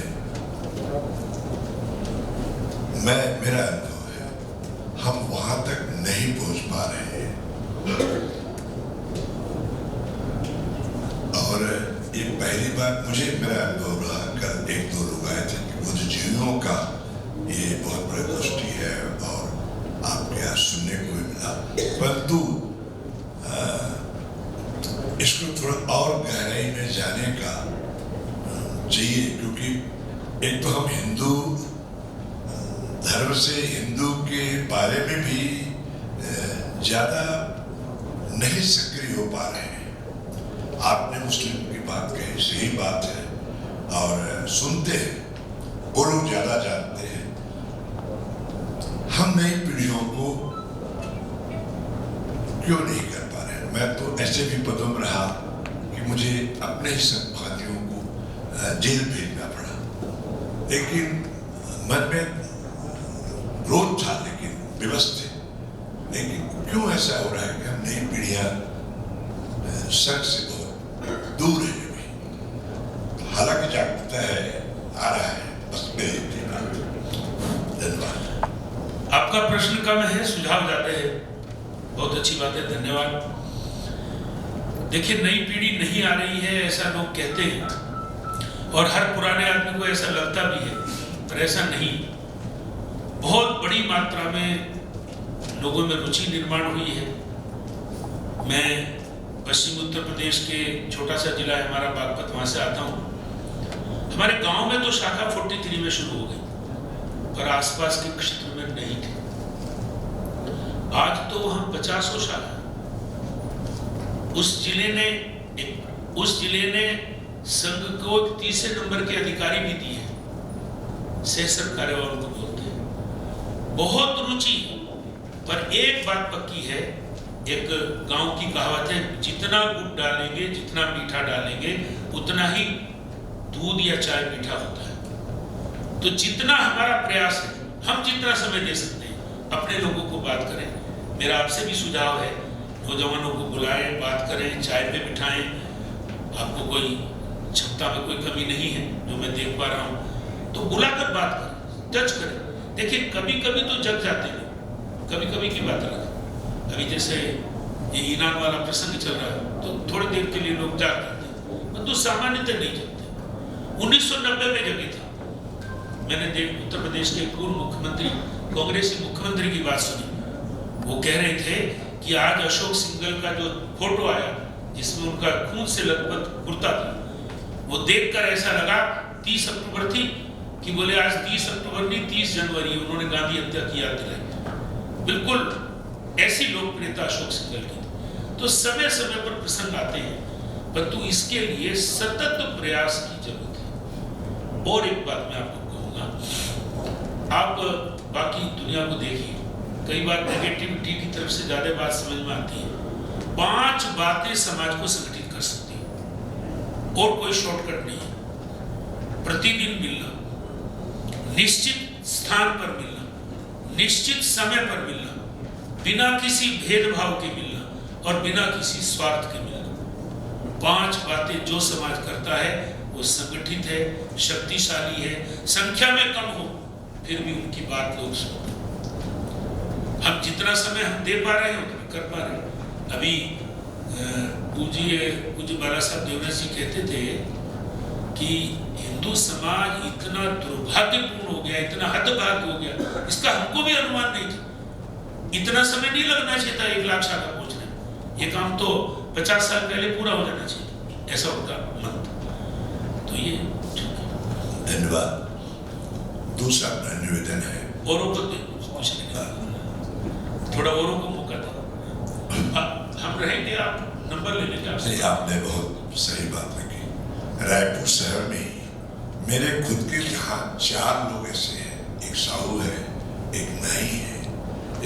मेरा अनुभव है हम वहाँ तक नहीं पहुँच पा रहे हैं। और ये पहली बात मुझे मेरा अनुभव रहा, कल एक दो लोग आए थे कि बुद्धिजीवियों का ये बहुत बड़ा गोष्ठी है और आपके यहाँ सुनने को भी मिला, परंतु इसको थोड़ा और गहराई में जाने का चाहिए, क्योंकि एक तो हम हिंदू धर्म से, हिंदू के बारे में भी ज्यादा नहीं सक्रिय हो पा रहे हैं। आपने मुस्लिम की बात कही, सही बात है, और सुनते हैं वो लोग ज्यादा जानते हैं। हम नई पीढ़ियों को क्यों नहीं कर पा रहे हैं? मैं तो ऐसे भी पदों में रहा कि मुझे अपने ही संपादियों को जेल भेजना पड़ा, लेकिन मन में क्रोध था, लेकिन विवश थे। लेकिन क्यों ऐसा हो रहा है कि हम नई पीढ़ियां सच से बहुत दूर है अभी? हालांकि जागरूकता है, आ रहा है, बस धन्यवाद। आपका प्रश्न कम है, सुझाव ज्यादा है, बहुत अच्छी बात है, धन्यवाद। देखिए, नई पीढ़ी नहीं आ रही है ऐसा लोग कहते हैं और हर पुराने आदमी को ऐसा लगता भी है, पर ऐसा नहीं। बहुत बड़ी मात्रा में लोगों में रुचि निर्माण हुई है। मैं पश्चिम उत्तर प्रदेश के छोटा सा जिला है हमारा बागपत, वहां से आता हूँ। हमारे गांव में तो शाखा 43 में शुरू हो गई, पर आसपास के क्षेत्र में नहीं थे। आज तो वहां 50 शाखा। उस जिले ने संघ को तीसरे नंबर के अधिकारी भी दिए, सहसर कार्यवाह को बोलते हैं। बहुत रुचि, पर एक बात पक्की है, एक गांव की कहावत है, जितना गुड़ डालेंगे, जितना मीठा डालेंगे, उतना ही दूध या चाय मीठा होता है। तो जितना हमारा प्रयास है, हम जितना समय दे सकते हैं, अपने लोगों को बात करें। मेरा आपसे भी सुझाव है, नौजवानों को बुलाएं, बात करें, चाय पे बिठाएं। आपको कोई क्षमता में कोई कमी नहीं है जो मैं देख पा रहा हूँ, तो बुलाकर बात करें, जज करें। देखिए, कभी कभी तो जग जाते हैं, कभी कभी की बात अलग। अभी जैसे ये ईरान वाला प्रसंग चल रहा है तो थोड़ी देर के लिए लोग जाग जाते हैं, परंतु सामान्यतः नहीं जगते। 1990 में जगे था। मैंने उत्तर प्रदेश के पूर्व मुख्यमंत्री, कांग्रेसी मुख्यमंत्री की बात सुनी। वो कह रहे थे कि आज अशोक सिंघल का जो फोटो आया जिसमें उनका खून से लथपथ कुर्ता था, वो देखकर ऐसा लगा 30 अक्टूबर थी कि बोले आज 30 अक्टूबर नहीं 30 जनवरी उन्होंने गांधी हत्या की याद दिलाई। बिल्कुल ऐसी लोकप्रियता अशोक सिंघल की। तो समय समय पर प्रसंग आते हैं, परंतु इसके लिए सतत प्रयास की जरूरत है। और एक बात मैं आपको कहूंगा, आप बाकी दुनिया को देखिए, कई बार नेगेटिविटी की तरफ से ज्यादा बात समझ में आती है। 5 बातें समाज को संगठित कर सकती है और कोई शॉर्टकट नहीं है। प्रतिदिन मिलना, निश्चित स्थान पर मिलना, निश्चित समय पर मिलना, बिना किसी भेदभाव के मिलना और बिना किसी स्वार्थ के मिलना। 5 बातें जो समाज करता है वो संगठित है, शक्तिशाली है, संख्या में कम हो फिर भी उनकी बात लोग सुनते। हम जितना समय हम दे पा रहे हैं उतना कर पा रहे हैं। अभी पूज्य बाला साहब देवरा जी कहते थे कि हिंदू समाज इतना दुर्भाग्यपूर्ण हो गया, इतना हतभाग्य हो गया, इसका हमको भी अनुमान नहीं था। इतना समय नहीं लगना चाहिए था 1 लाख शाखा पहुंचने। ये काम तो 50 साल पहले पूरा हो जाना चाहिए, ऐसा उनका मन था। तो ये धन्यवाद। दूसरा अपना निवेदन है, औरों को पूछने का थोड़ा औरों को मौका दे। हम रहेंगे, आप नंबर ले लेंगे आपसे। आपने बहुत सही बात रखी। रायपुर शहर में ही मेरे खुद के यहाँ 4 लोग ऐसे हैं, एक साहू है, एक नाई है।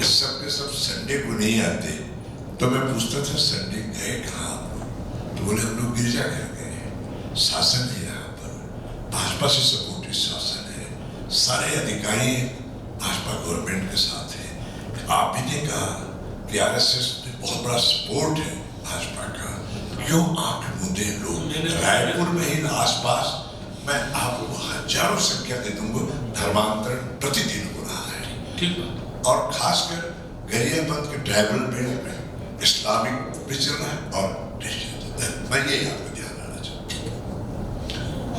इस सब के सब संडे को नहीं आते। तो मैं पूछता था संडे गए कहाँ आप लोग? तो बोले हम लोग गिरजाघर गए। शासन है यहाँ पर, भाजपा से सपोर्टेड शासन है, सारे अधिकारी भाजपा गवर्नमेंट के साथ है। आप भी ने कहा कि आरएसएस बहुत बड़ा सपोर्ट है भाजपा का, क्यों आंख मूंदे लोग? रायपुर में ही आसपास मैं आपको हजारों संख्या दे दूंगा, धर्मांतरण प्रतिदिन हो रहा है। ठीक। और खासकर गरियाबंद के ट्राइबल बेल्ट में इस्लामिक भी चल रहा है और मैं ये आपको ध्यान रखना चाहता हूँ।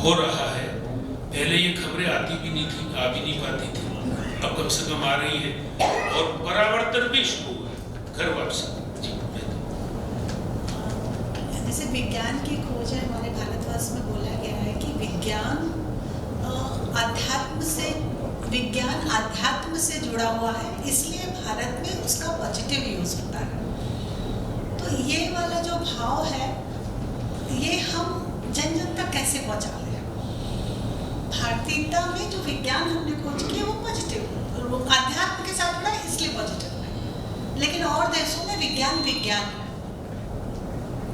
हो रहा है। पहले ये खबरें आती भी नहीं थी, आ भी नहीं पाती थी, अब कम से कम आ रही है और परावर्तन भी शुरू हुआ है, घर वापसी। जैसे विज्ञान की खोज है, हमारे भारतवर्ष में बोला गया है कि विज्ञान अध्यात्म से जुड़ा हुआ है, इसलिए भारत में उसका पॉजिटिव यूज होता है। तो ये वाला जो भाव है, ये हम जन जन तक कैसे पहुंचा रहे हैं? भारतीयता में जो विज्ञान हमने खोज किया वो पॉजिटिव, वो अध्यात्म के साथ जुड़ा इसलिए पॉजिटिव है। लेकिन और देशों में विज्ञान है,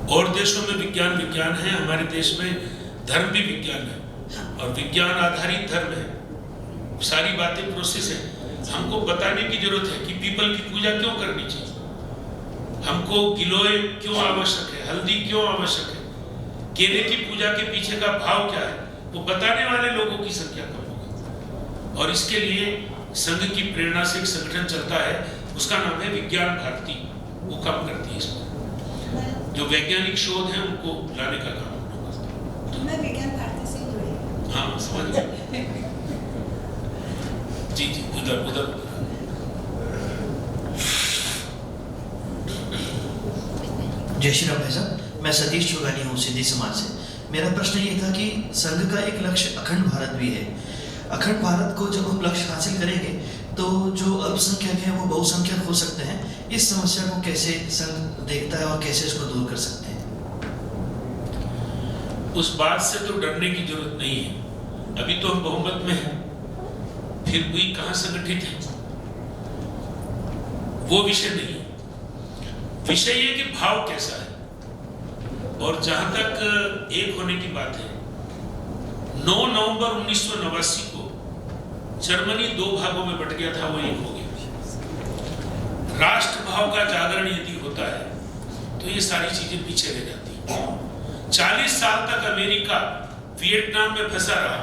और देशों में विज्ञान है, हमारे देश में धर्म भी विज्ञान है। हाँ। और विज्ञान आधारित धर्म है। सारी बातें प्रोसेस है। हमको बताने की जरूरत है कि पीपल की पूजा क्यों करनी चाहिए, हमको गिलोय क्यों आवश्यक है, हल्दी क्यों आवश्यक है, केले की पूजा के पीछे का भाव क्या है, वो बताने वाले लोगों की संख्या कम होगी। और इसके लिए संघ की प्रेरणा से एक संगठन चलता है, उसका नाम है विज्ञान भारती। वो काम करती है इसमें, जो वैज्ञानिक शोध है उनको लाने का काम। तो मैं विज्ञान भारती से जुड़ी। हाँ, समझ गए। जी उधर जय श्री राम भाई साहब, मैं सतीश चुगानी हूँ सिंधी समाज से। मेरा प्रश्न ये था कि संघ का एक लक्ष्य अखंड भारत भी है। अखंड भारत को जब हम लक्ष्य हासिल करेंगे तो जो अल्पसंख्यक हैं वो बहुसंख्यक हो सकते हैं। इस समस्या को कैसे संघ देखता है और कैसे इसको दूर कर सकते हैं? उस बात से तो डरने की जरूरत नहीं है। अभी तो हम बहुमत में हैं, फिर भी कहां संगठित है, वो विषय नहीं है। विषय ये कि भाव कैसा है। और जहां तक एक होने की बात है, 9 नवंबर 1989 को जर्मनी 2 भागों में बट गया था, वो एक हो गया। राष्ट्र भाव का जागरण यदि होता है तो ये सारी चीजें पीछे रह जाती हैं। 40 साल तक अमेरिका वियतनाम में फंसा रहा,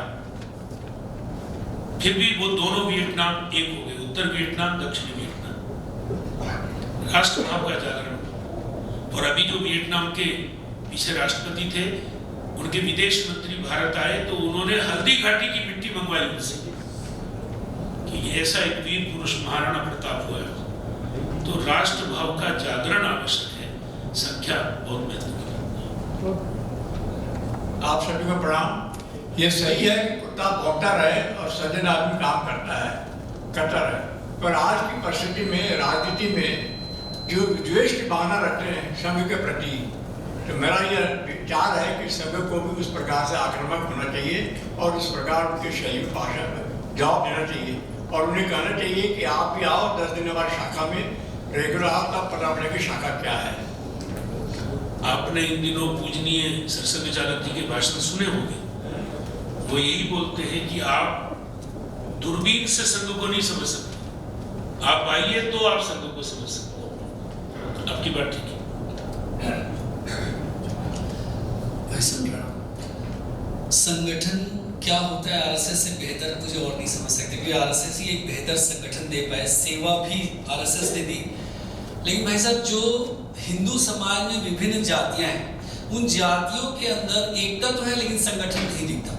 फिर भी वो दोनों वियतनाम एक हो गए, उत्तर वियतनाम दक्षिण वियतनाम। राष्ट्र भाव का जागरण। और अभी जो वियतनाम के पीछे राष्ट्रपति थे, उनके विदेश मंत्री भारत आए तो उन्होंने हल्दी घाटी की मिट्टी मंगवाई उनसे कि ऐसा एक वीर पुरुष महाराणा प्रताप हुआ है। तो राष्ट्र भाव का जागरण आवश्यक है, संख्या बहुत महत्वपूर्ण। आप सभी को प्रणाम। ये सही है कि कुत्ता भौंकता रहे और सज्जन आदमी काम करता रहे, पर आज की परिस्थिति में, राजनीति में जो द्वेष की भावना रखते हैं संघ के प्रति, तो मेरा यह विचार है कि संघ को भी उस प्रकार से आक्रामक होना चाहिए और उस प्रकार उनके शरीर भाषा में जवाब देना चाहिए और उन्हें कहना चाहिए कि आप भी आओ 10 दिन बाद शाखा में रेगुलर आओ, तब पता पड़े कि शाखा क्या है। आपने इन दिनों पूजनीय सरस्वती चालक जी के भाषण सुने होंगे। वो यही बोलते हैं कि आप दूरबीन से संघ को नहीं समझ सकते, आप आइए तो आप संघ को समझ सकते। आपकी बात ठीक है। संगठन क्या होता है आरएसएस से बेहतर मुझे और नहीं समझ सकते, क्योंकि आरएसएस ही एक बेहतर संगठन दे पाए, सेवा भी आरएसएस ने दी। लेकिन भाई साहब, जो हिंदू समाज में विभिन्न जातियां हैं, उन जातियों के अंदर एकता तो है लेकिन संगठन नहीं दिखता।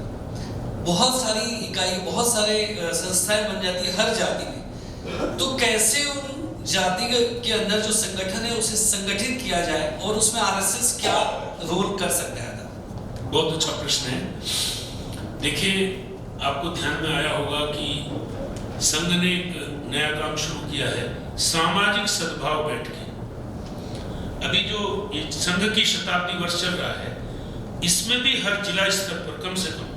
बहुत सारी इकाई, बहुत सारे संस्थाएं बन जाती है हर जाति में, तो कैसे उन जाति के अंदर जो संगठन है उसे संगठित किया जाए और उसमें आरएसएस क्या रोल कर सकता है? बहुत अच्छा प्रश्न है। देखिए, आपको ध्यान में आया होगा कि संघ ने एक नया काम शुरू किया है, सामाजिक सद्भाव बैठकें। अभी जो ये संघ की शताब्दी वर्ष चल रहा है, इसमें भी हर जिला स्तर पर कम से कम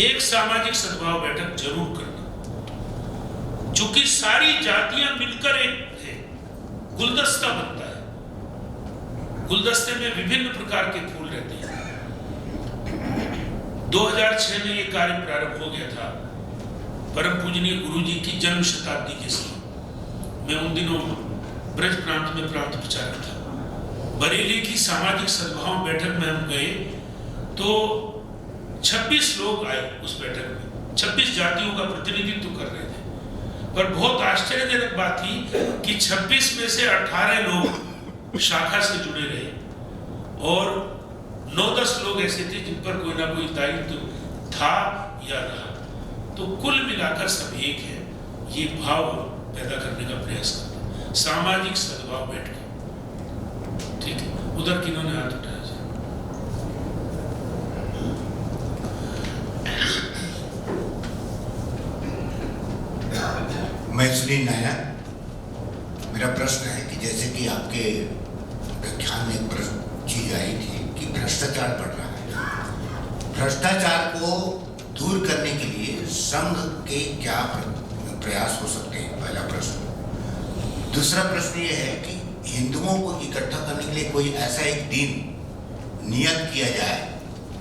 एक सामाजिक सद्भाव बैठक जरूर करना। चूंकि सारी जातियां मिलकर एक है, गुलदस्ता बनता है, गुलदस्ते में विभिन्न प्रकार के फूल रहते हैं। 2006 में ये कार्य प्रारंभ हो गया था परम पूजनीय गुरु जी की जन्म शताब्दी के समय। मैं उन दिनों ब्रज प्रांत में प्रांत प्रचारक था। बरेली की सामाजिक सद्भाव बैठक में हम गए तो 26 लोग आए उस बैठक में, 26 जातियों का प्रतिनिधित्व कर रहे थे। पर बहुत आश्चर्यजनक बात थी कि 26 में से 18 लोग शाखा से जुड़े रहे और 9-10 लोग ऐसे थे जिन पर कोई ना कोई दायित्व था या रहा। तो कुल मिलाकर सब एक है, ये भाव पैदा करने का प्रयास करते, सामाजिक सद्भाव बैठ के। ठीक है, उधर किन्होंने हाथ उठाया? मैं सुनील नायक। मेरा प्रश्न है कि जैसे कि आपके व्याख्यान में एक चीज आई थी कि भ्रष्टाचार बढ़ रहा है, भ्रष्टाचार को दूर करने के लिए संघ के क्या प्रयास हो सकते हैं, पहला प्रश्न। दूसरा प्रश्न ये है कि हिंदुओं को इकट्ठा करने के लिए कोई ऐसा एक दिन नियत किया जाए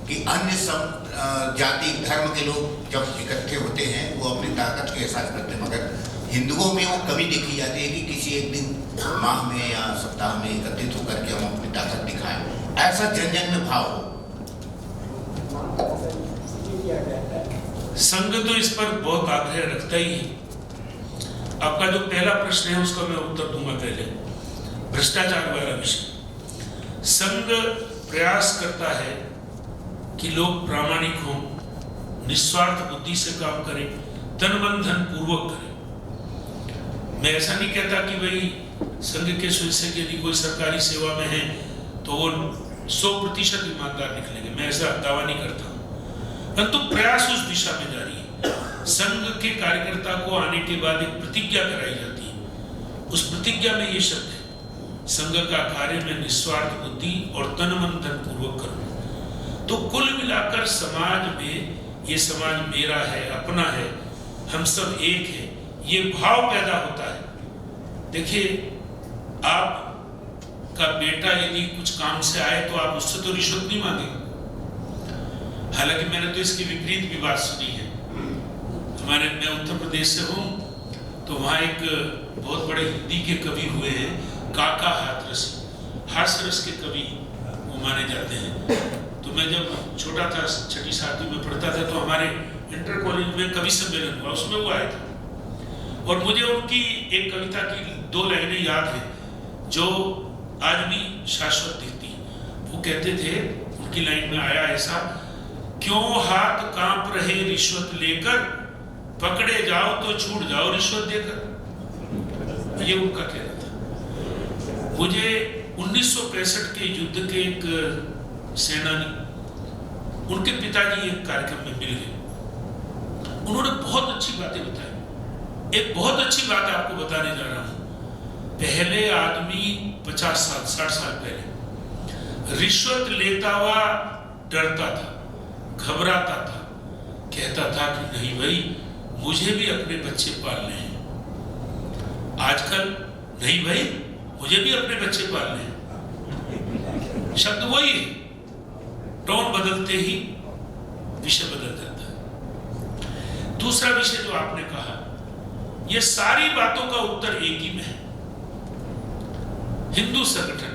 कि अन्य जाति धर्म के लोग जब इकट्ठे होते हैं वो अपनी ताकत के एहसास करते हैं, मगर हिंदुओं में वो कमी देखी जाती है कि किसी एक दिन माह में या सप्ताह में एकत्रित होकर के हम अपनी ताकत दिखाएं, ऐसा जन जन में भाव हो। संघ तो इस पर बहुत आग्रह रखता ही है। आपका जो पहला प्रश्न है उसका मैं उत्तर दूंगा। पहले भ्रष्टाचार वाला विषय, संघ प्रयास करता है कि लोग प्रामाणिक हों, निस्वार्थ बुद्धि से काम करें, तन मन धन पूर्वक करें। मैं ऐसा नहीं कहता कि भाई संघ के स्वयंसेवक यदि कोई सरकारी सेवा में है तो वो 100% ईमानदार निकलेंगे, मैं ऐसा दावा नहीं करता, परंतु प्रयास उस दिशा में जारी है। संघ के कार्यकर्ता को आने के बाद एक प्रतिज्ञा कराई जाती है, उस प्रतिज्ञा में ये शब्द है, संघ का कार्य में निस्वार्थ बुद्धि और तन मन धन पूर्वक करूँ। तो कुल मिलाकर समाज में, ये समाज मेरा है, अपना है, हम सब एक है, ये भाव पैदा होता है। देखिए, आप का बेटा यदि कुछ काम से आए तो आप उससे तो रिश्वत नहीं मांगेंगे। हालांकि मैंने तो इसकी विपरीत भी बात सुनी है। मैं उत्तर प्रदेश से हूँ, तो वहाँ एक बहुत बड़े हिंदी के कवि हुए हैं, काका हाथरस के कवि वो माने जाते हैं। तो मैं जब छोटा था, 6ठी 7वीं में पढ़ता था, तो हमारे इंटर कॉलेज में कवि सम्मेलन हुआ, उसमें वो आए थे और मुझे उनकी एक कविता की 2 लाइनें याद है जो आज भी शाश्वत दिखती है। वो कहते थे, उनकी लाइन में आया ऐसा, क्यों हाथ कांप रहे रिश्वत लेकर, पकड़े जाओ तो छूट जाओ रिश्वत देकर। ये उनका कहना था। मुझे 1965 के युद्ध के एक सेनानी, उनके पिताजी एक कार्यक्रम में मिल गए। उन्होंने बहुत अच्छी बातें बताई। एक बहुत अच्छी बात आपको बताने जा रहा हूं। पहले आदमी 50 साल 60 साल पहले रिश्वत लेता हुआ डरता था, घबराता था, कहता था कि नहीं भाई मुझे भी अपने बच्चे पालने हैं। आजकल नहीं भाई मुझे भी अपने बच्चे पालने हैं। शब्द वही है, टोन बदलते ही विषय बदल जाता है। दूसरा विषय जो आपने कहा, ये सारी बातों का उत्तर एक ही में है, हिंदू संगठन।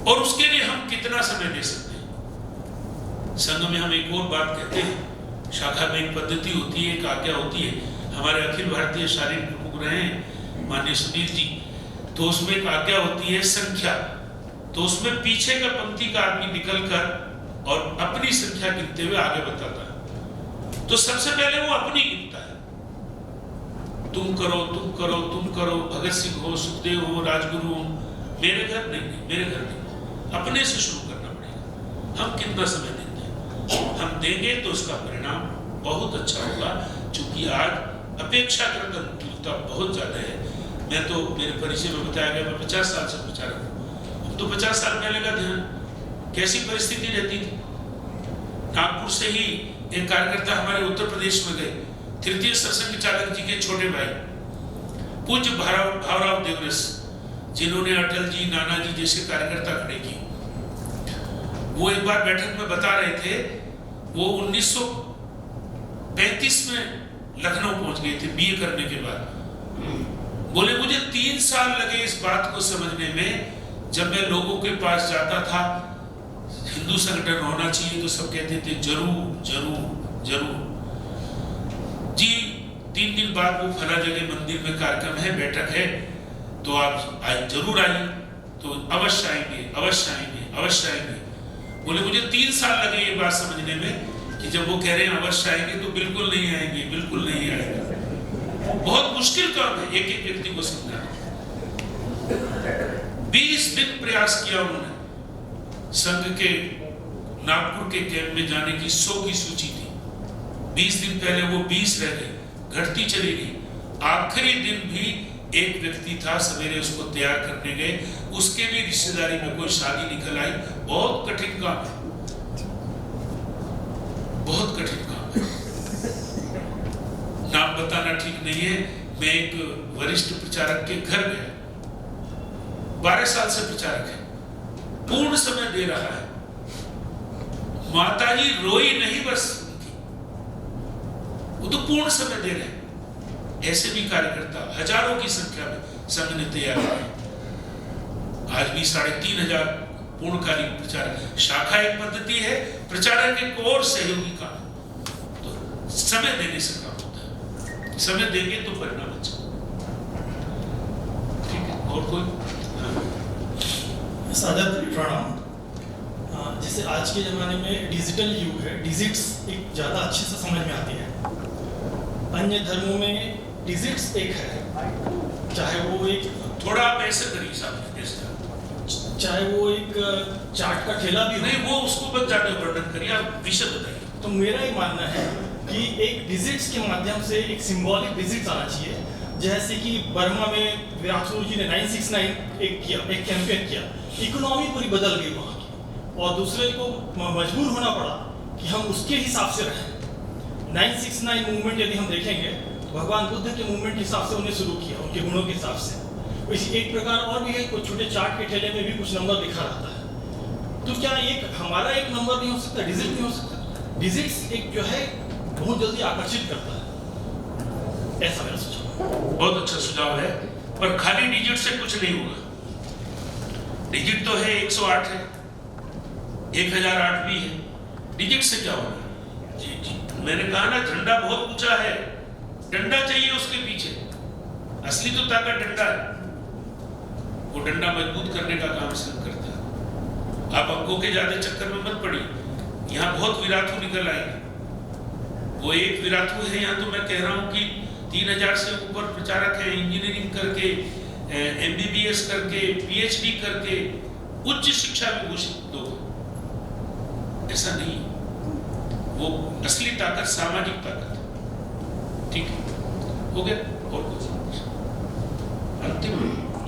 और उसके लिए हम कितना समय दे सकते हैं। संघ में हम एक और बात कहते हैं, शाखा में एक पद्धति होती है, एक आज्ञा होती है। हमारे अखिल भारतीय शारीरिक प्रमुख रहे हैं माननीय सुनील जी, तो उसमें एक आज्ञा होती है संख्या। तो उसमें पीछे का पंक्ति का आदमी निकल कर और अपनी संख्या गिनते हुए आगे बताता है। तो सबसे पहले वो अपनी गिनता है, तुम करो तुम करो तुम करो, भगत सिंह हो, सुखदेव हो, राजगुरु हो। मेरे घर नहीं, मेरे घर नहीं, अपने से शुरू करना पड़ेगा। हम कितना समय देते हैं, हम देंगे तो उसका परिणाम बहुत अच्छा होगा। क्योंकि आज अपेक्षाकृत अनुकूलता बहुत ज्यादा है। मैं तो मेरे परिचय में बताया गया, मैं 50 साल से प्रचारक हूँ। तो 50 साल पहले का ध्यान, कैसी परिस्थिति रहती थी। नागपुर से ही एक कार्यकर्ता हमारे उत्तर प्रदेश में गए, तृतीय सत्संग चालक जी के छोटे भाई पूज्य भावराव देवरस, जिन्होंने अटल जी, नाना जी जैसे कार्यकर्ता खड़े किए। वो एक बार बैठक में बता रहे थे, वो 1935 में लखनऊ पहुंच गए थे बीए करने के बाद। बोले मुझे 3 साल लगे इस बात को समझने में। जब मैं लोगों के पास जाता था, हिंदू संगठन होना चाहिए, तो सब कहते थे जरूर जरूर जरूर जी। 3 दिन बाद वो फला जगह मंदिर में कार्यक्रम है, बैठक है, तो आप जरूर आइए। तो अवश्य आएंगे अवश्य आएंगे अवश्य आएंगे। बोले मुझे 3 साल लगे ये बात समझने में कि जब वो कह रहे हैं अवश्य आएंगे तो बिल्कुल नहीं आएंगे, बिल्कुल नहीं आएंगे। बहुत मुश्किल काम है एक एक व्यक्ति को समझाना। 20 दिन प्रयास किया उन्होंने। संघ के नागपुर के कैंप में जाने की 100 की सूची थी। 20 दिन पहले वो 20 रह गए, घटती चली गई। आखिरी दिन भी एक व्यक्ति था, सवेरे उसको तैयार करने गए, उसके भी रिश्तेदारी में कोई शादी निकल आई। बहुत कठिन काम है, बहुत कठिन काम है। नाम बताना ठीक नहीं है। मैं एक वरिष्ठ प्रचारक के घर गया, 12 साल से प्रचारक है, पूर्ण समय दे रहा है। माताजी रोई नहीं बस, वो तो पूर्ण समय दे रहे हैं। ऐसे भी कार्यकर्ता हजारों की संख्या में संघ ने तैयार किया। आज भी 3500 पूर्णकालिक प्रचारक। शाखा एक पद्धति है, प्रचारक एक और सहयोगी काम। तो समय देने से काम होता है, समय देंगे तो परिणाम अच्छा। ठीक है, और कोई? सादर प्रणाम। जैसे आज के ज़माने में डिजिटल युग है, डिजिट्स एक ज़्यादा अच्छे से समझ में आती है। अन्य धर्मों में डिजिट्स एक है, चाहे वो एक थोड़ा आप ऐसे करिए साहब, चाहे वो एक चाट का ठेला भी हो। नहीं, वो उसको बस ज्यादा वर्णन करिए, आप विषय बताइए। तो मेरा ये मानना है कि एक डिजिट्स के माध्यम से एक सिंबॉलिक डिजिट्स आना चाहिए। जैसे कि बर्मा में विराट कोहली जी ने 969 एक कैंपेन किया, इकोनॉमी पूरी बदल गई वहाँ की, और दूसरे को मजबूर होना पड़ा कि हम उसके हिसाब से रहें। 969 मूवमेंट यदि हम देखेंगे, भगवान बुद्ध के मूवमेंट के हिसाब से उन्हें शुरू किया, उनके गुणों के हिसाब से। इसी एक प्रकार और भी है, कुछ छोटे चार्ट के ठेले में भी कुछ नंबर लिखा रहता है। तो क्या एक हमारा एक नंबर नहीं हो सकता, डिजिट नहीं हो सकता? डिजिट्स एक जो है बहुत जल्दी आकर्षित करता है, ऐसा मेरा सुझाव। बहुत अच्छा सुझाव है, पर खाली डिजिट से कुछ नहीं होगा। डिजिट तो है 108 है, 1008 भी है, डिजिट से क्या होगा? जी जी, मैंने कहा ना, झंडा बहुत ऊंचा है, डंडा चाहिए उसके पीछे। असली तो ताकत डंडा है, वो डंडा मजबूत करने का काम संघ करता है। आप अंकों के ज्यादा चक्कर में मत पड़िए, यहाँ बहुत विराथू निकल आएंगे। वो एक विराथू है यहाँ, तो मैं कह रहा हूँ कि 3000 से ऊपर प्रचारक है, इंजीनियरिंग करके, MBBS करके, PhD करके, उच्च शिक्षा विभूषित लोग। ऐसा नहीं, वो असली ताकत सामाजिक ताकत है। ठीक है, हो गया? और कुछ अंतिम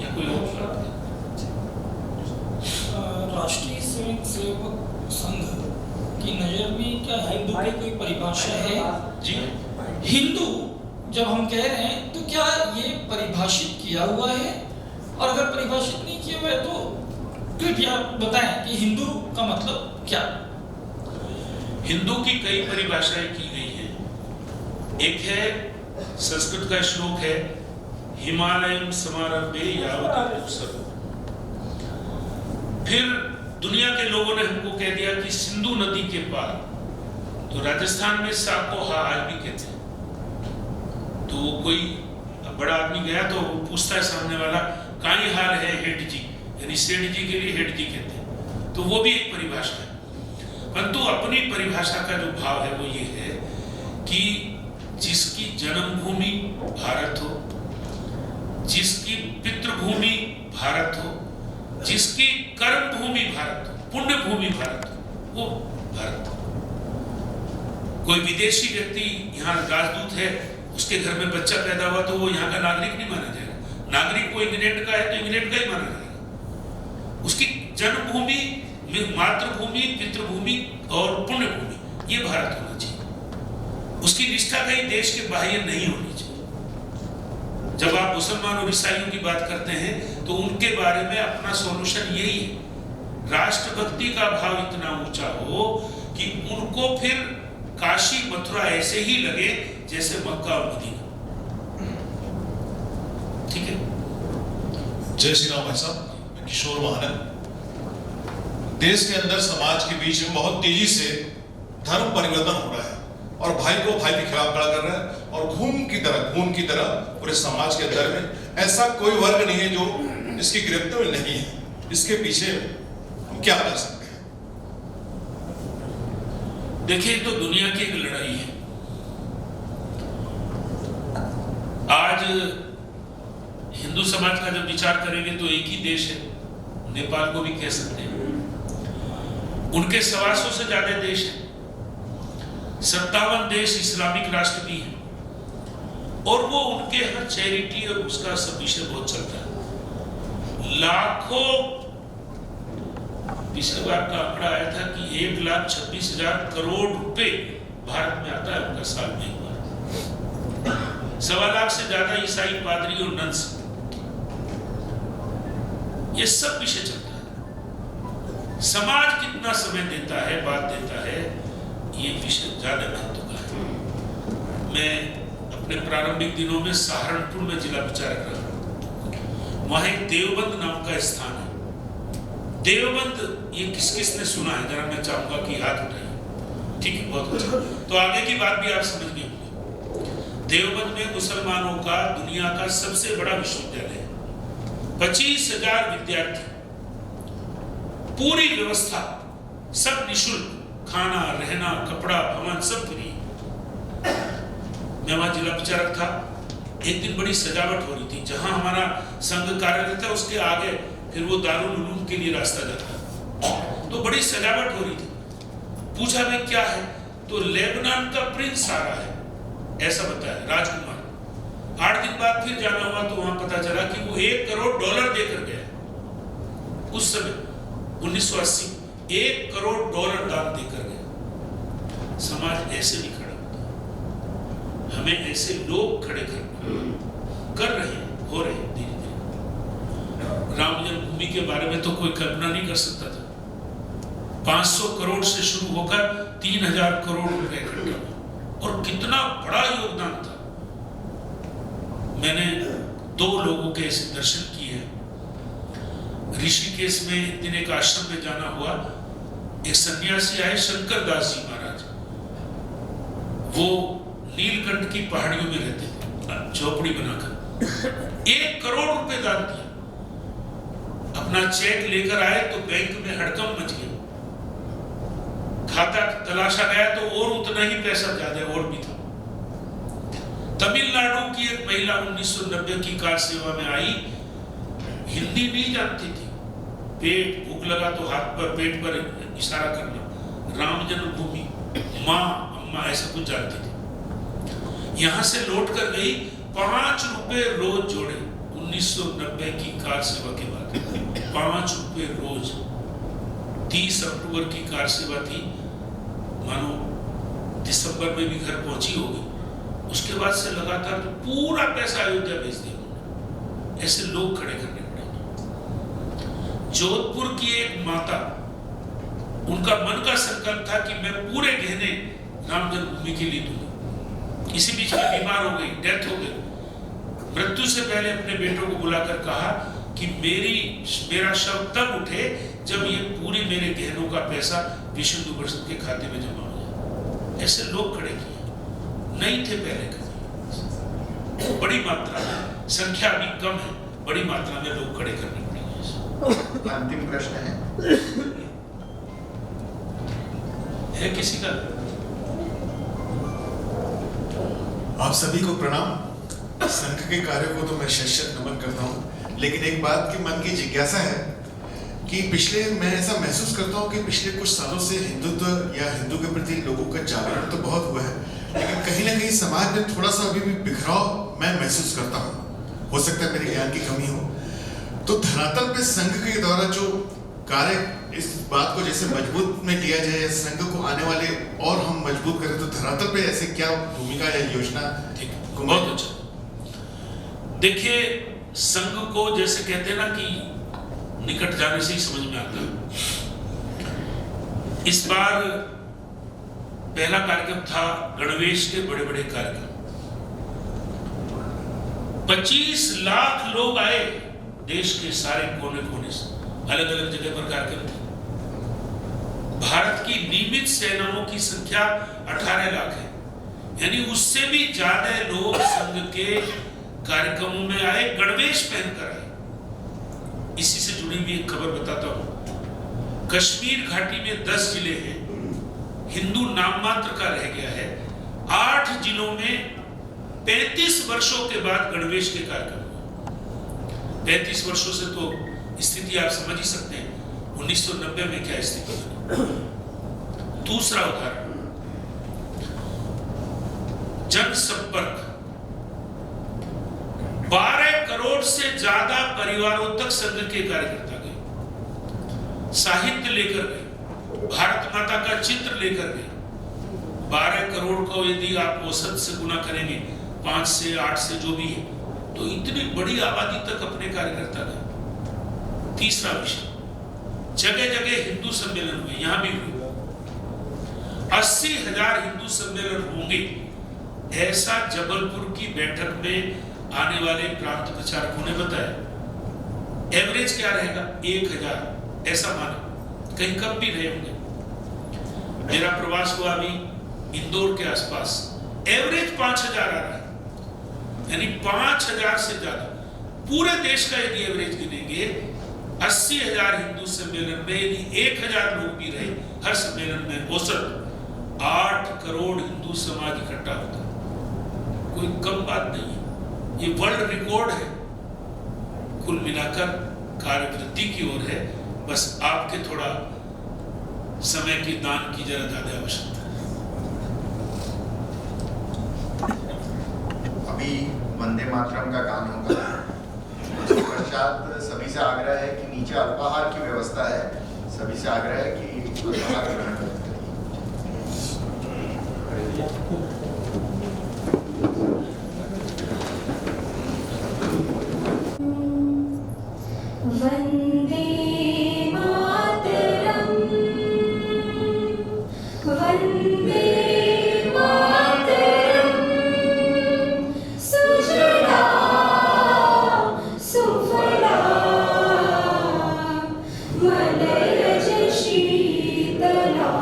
या कोई और बात? राष्ट्रीय स्वयंसेवक संघ की नजर में क्या हिंदू की कोई परिभाषा है? जी, हिंदू जब हम कह रहे हैं तो क्या ये परिभाषित किया हुआ है, और अगर परिभाषित नहीं किया हुआ है तो कृपया बताएं कि हिंदू का मतलब क्या? हिंदू की कई परिभाषाएं की गई हैं। एक है संस्कृत का श्लोक है, हिमालयम समारंभे यावत् सर्व। फिर दुनिया के लोगों ने हमको कह दिया कि सिंधु नदी के पार, तो राजस्थान में साग को हाल भी कहते हैं। तो कोई बड़ा आदमी गया तो वो पूछता है सामने वाला, काई हाल है हेड जी, यानी सेठ जी के लिए हेड जी कहते हैं। तो वो भी एक परिभाषा है। परंतु अपनी परिभाषा का जो भाव है वो ये है कि जिसकी जन्मभूमि भारत हो, जिसकी पितृभूमि भारत हो, जिसकी कर्म भूमि भारत हो, पुण्य भूमि भारत हो, वो भारत हो। कोई विदेशी व्यक्ति यहाँ राजदूत है, उसके घर में बच्चा पैदा हुआ तो वो यहाँ का नागरिक नहीं माना जाएगा। नागरिक को इंग्लैंड का है तो इंग्लैंड का ही माना जाएगा। उसकी जन्मभूमि, मातृभूमि, पितृभूमि और पुण्य भूमि ये भारत होना चाहिए। उसकी निष्ठा कहीं देश के बाहर नहीं होनी चाहिए। जब आप मुसलमान और ईसाइयों की बात करते हैं तो उनके बारे में अपना सॉल्यूशन यही है, राष्ट्रभक्ति का भाव इतना ऊंचा हो कि उनको फिर काशी मथुरा ऐसे ही लगे जैसे मक्का और मदीना। ठीक है। जय श्री राम। भाई साहब, किशोर महानंद। देश के अंदर समाज के बीच में बहुत तेजी से धर्म परिवर्तन हो रहा है और भाई को भाई के खिलाफ खड़ा कर रहा है और खून की तरह पूरे समाज के अंदर में ऐसा कोई वर्ग नहीं है जो इसकी गिरफ्त में नहीं है। इसके पीछे हम क्या कर सकते हैं? देखिए, तो दुनिया की एक लड़ाई है। आज हिंदू समाज का जब विचार करेंगे तो एक ही देश है, नेपाल को भी कह सकते हैं। उनके 125 से ज्यादा देश हैं, 57 देश इस्लामिक राष्ट्र भी हैं, और वो उनके हर चैरिटी और उसका सब विषय बहुत चलता है। लाखों, पिछली बार का आंकड़ा आया था कि 1,26,000 करोड़ रुपए भारत में आता है उनका साल में एक बार। 1.25 लाख से ज्यादा ईसाई पादरी और नन्स, ये सब विषय चलता है। समाज कितना समय देता है, बात देता है, ये विषय ज्यादा महत्व का है। मैं अपने प्रारंभिक दिनों में सहारनपुर में जिला विचारक रहा। वहां एक देवबंद नाम का स्थान है। देवबंद, ये किस किस ने सुना है? जरा मैं चाहूंगा कि हाथ उठाइए। ठीक है, बहुत अच्छा। तो आगे की बात भी आप समझ गए होंगे। देवबंद में मुसलमानों का दुनिया का सबसे बड़ा विश्वविद्यालय है। 25,000 विद्यार्थी, पूरी व्यवस्था, सब निःशुल्क, खाना, रहना, कपड़ा, भवन सब फ्री। मैं वहां जिला विचारक था। एक दिन बड़ी सजावट हो रही थी। जहां हमारा संघ कार्यालय था उसके आगे फिर वो दारुल उलूम के लिए रास्ता जाता, तो बड़ी सजावट हो रही थी। पूछा मैं क्या है, तो लेबनान का प्रिंस आ रहा है ऐसा बताया, राजकुमार। 8 दिन बाद फिर जाना हुआ तो वहां पता चला कि वो $1 करोड़ देकर गया। उस समय 1980 $1 करोड़ दान देकर गया। समाज ऐसे नहीं खड़ा होता, हमें ऐसे लोग खड़े कर रहे हैं, हो रहे हैं धीरे धीरे। राम जन्मभूमि के बारे में तो कोई कल्पना नहीं कर सकता था। 500 करोड़ से शुरू होकर 3,000 करोड़ रुपए इकट्ठा, और कितना बड़ा योगदान था। मैंने 2 लोगों के ऐसे दर्शन किए हैं। ऋषिकेश में एक दिन एक आश्रम में जाना हुआ। एक सन्यासी आए, शंकर दास जी महाराज। वो नीलकंठ की पहाड़ियों में रहते थे, झोपड़ी बनाकर। 1 करोड़ रुपए दान दिया। अपना चेक लेकर आए तो बैंक में हड़कंप मच गया, खाता तलाशा गया तो और उतना ही पैसा ज्यादा और भी था। तमिलनाडु की एक महिला 1990 की कार सेवा में आई, हिंदी नहीं जानती थी, पेट भूख लगा तो हाथ पर पेट पर इशारा करना, राम जन्मभूमि, माँ अम्मा ऐसा कुछ जानती थी। यहां से लौट कर गई, 5 रुपए रोज जोड़े 1990 की कार सेवा के बाद, 5 रुपए रोज। 30 अक्टूबर की कार सेवा थी, मानो दिसंबर में भी घर पहुंची होगी। उसके बाद से लगातार तो पूरा पैसा अयोध्या भेज दिया उन्होंने। ऐसे लोग खड़े करने पड़े। जोधपुर की एक माता, उनका मन का संकल्प था कि मैं पूरे गहने राम जन्मभूमि के लिए दूंगा। इसी बीच में बीमार हो गई, डेथ हो गई। मृत्यु से पहले अपने बेटों को बुलाकर कहा कि मेरा शव तब उठे जब ये पूरे मेरे गहनों का पैसा विष्णु दुर्गत के खाते में जमा हो जाए। ऐसे लोग खड़े किए, नहीं थे पहले कभी। बड़ी मात्रा में, संख्या अभी कम है, बड़ी मात्रा में लोग खड़े करने पड़ेंगे। अंतिम प्रश्न है किसी का? आप सभी को प्रणाम। संघ के कार्यों को तो मैं शत नमन करता हूँ, लेकिन एक बात की मन की जिज्ञासा है कि मैं ऐसा महसूस करता हूँ कि पिछले कुछ सालों से हिंदुत्व या हिंदू के प्रति लोगों का जागरण तो बहुत हुआ है, लेकिन कहीं ना कहीं समाज में थोड़ा सा अभी भी बिखराव मैं महसूस करता हूँ। हो सकता है मेरे ज्ञान की कमी हो। तो धरातल पे संघ के द्वारा जो कार्य, इस बात को जैसे मजबूत में लिया जाए, संघ को आने वाले और हम मजबूत करें, तो धरातल पे ऐसे क्या भूमिका या योजना? बहुत अच्छा। देखिए, संघ को जैसे कहते हैं ना कि निकट जाने से ही समझ में आता है। इस बार पहला कार्यक्रम था गणवेश के बड़े बड़े कार्यक्रम। 25 लाख लोग आए देश के सारे कोने कोने से, अलग अलग जगह पर कार्यक्रम थे। भारत की नियमित सेनाओं की संख्या 18 लाख है, यानी उससे भी ज्यादा लोग संघ के कार्यक्रमों में आए, गणवेश पहनकर आए। इसी से जुड़ी हुई एक खबर बताता हूं। कश्मीर घाटी में 10 जिले हैं, हिंदू नाम मात्र का रह गया है। 8 जिलों में 35 वर्षों के बाद गणवेश के कार्यक्रम। 35 वर्षों से तो स्थिति आप समझ ही सकते हैं 1990 में क्या स्थिति बनी। दूसरा उदाहरण, जनसंपर्क। 12 करोड़ से ज्यादा परिवारों तक संघ के कार्यकर्ता गए, साहित्य लेकर गए, भारत माता का चित्र लेकर गए। 12 करोड़ को यदि आप औसत से गुना करेंगे, 5 से 8 से जो भी है, तो इतनी बड़ी आबादी तक अपने कार्यकर्ता गए। तीसरा विषय, जगह जगह हिंदू सम्मेलन हुए, यहां भी हुए। 80,000 हिंदू सम्मेलन होंगे, ऐसा जबलपुर की बैठक में आने वाले प्रांत प्रचारकों ने बताया। एवरेज क्या रहेगा? 1,000 ऐसा माना, कहीं कम भी रहे होंगे। मेरा प्रवास हुआ अभी इंदौर के आसपास, एवरेज 5,000 आ रहा है, यानी 5,000 से ज्यादा। पूरे देश का यदि एवरेज गिनेंगे, 80,000 हिंदू सम्मेलन में यदि 1,000 लोग भी रहे हर सम्मेलन में, औसत 8 करोड़ हिंदू समाज इकट्ठा होता है। कोई कम बात नहीं है, ये वर्ल्ड रिकॉर्ड है। कुल मिलाकर कार्यवृद्धि की ओर है, बस आपके थोड़ा समय के दान की जरा ज्यादा आवश्यकता है। अभी वंदे मातरम का गान होगा, उसके पश्चात सभी से आग्रह है कि नीचे अल्पाहार की व्यवस्था है, सभी से आग्रह है कि अल्पाहार ग्रहण करें। वंदे मातरम, वंदे मातरम, सुजला सुफला मलयज शीतला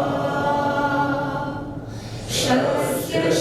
शस्य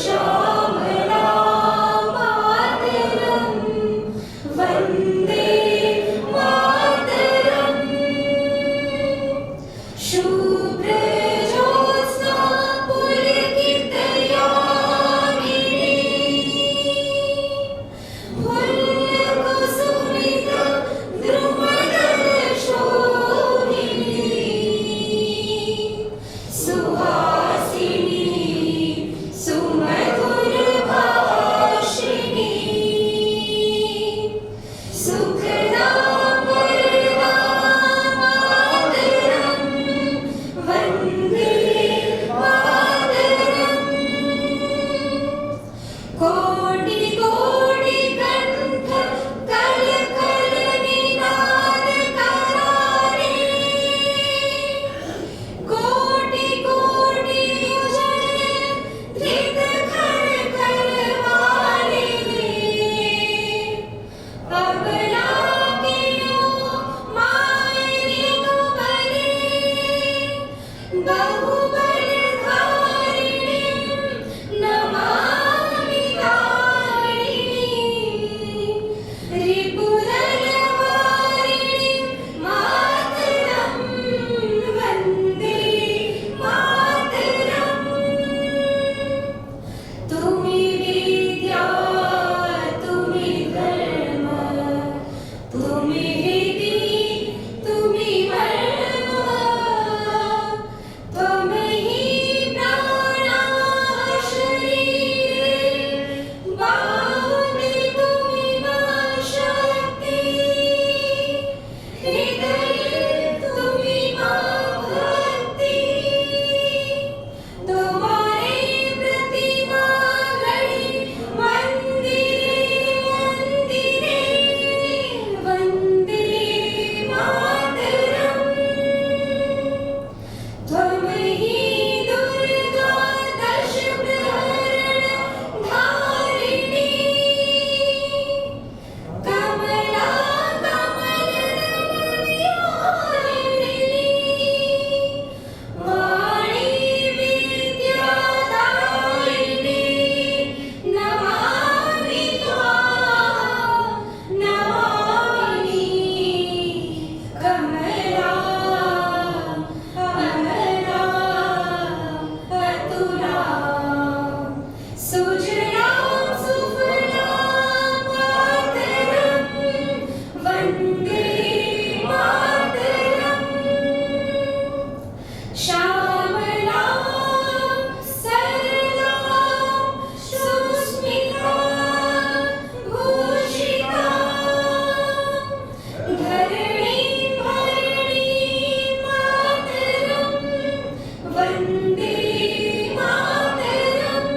वन्दे मातरम्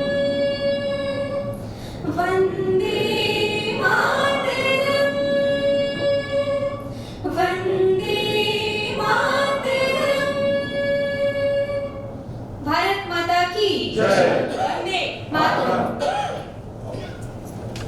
वन्दे मातरम् वन्दे मातरम्। भारत माता की जय।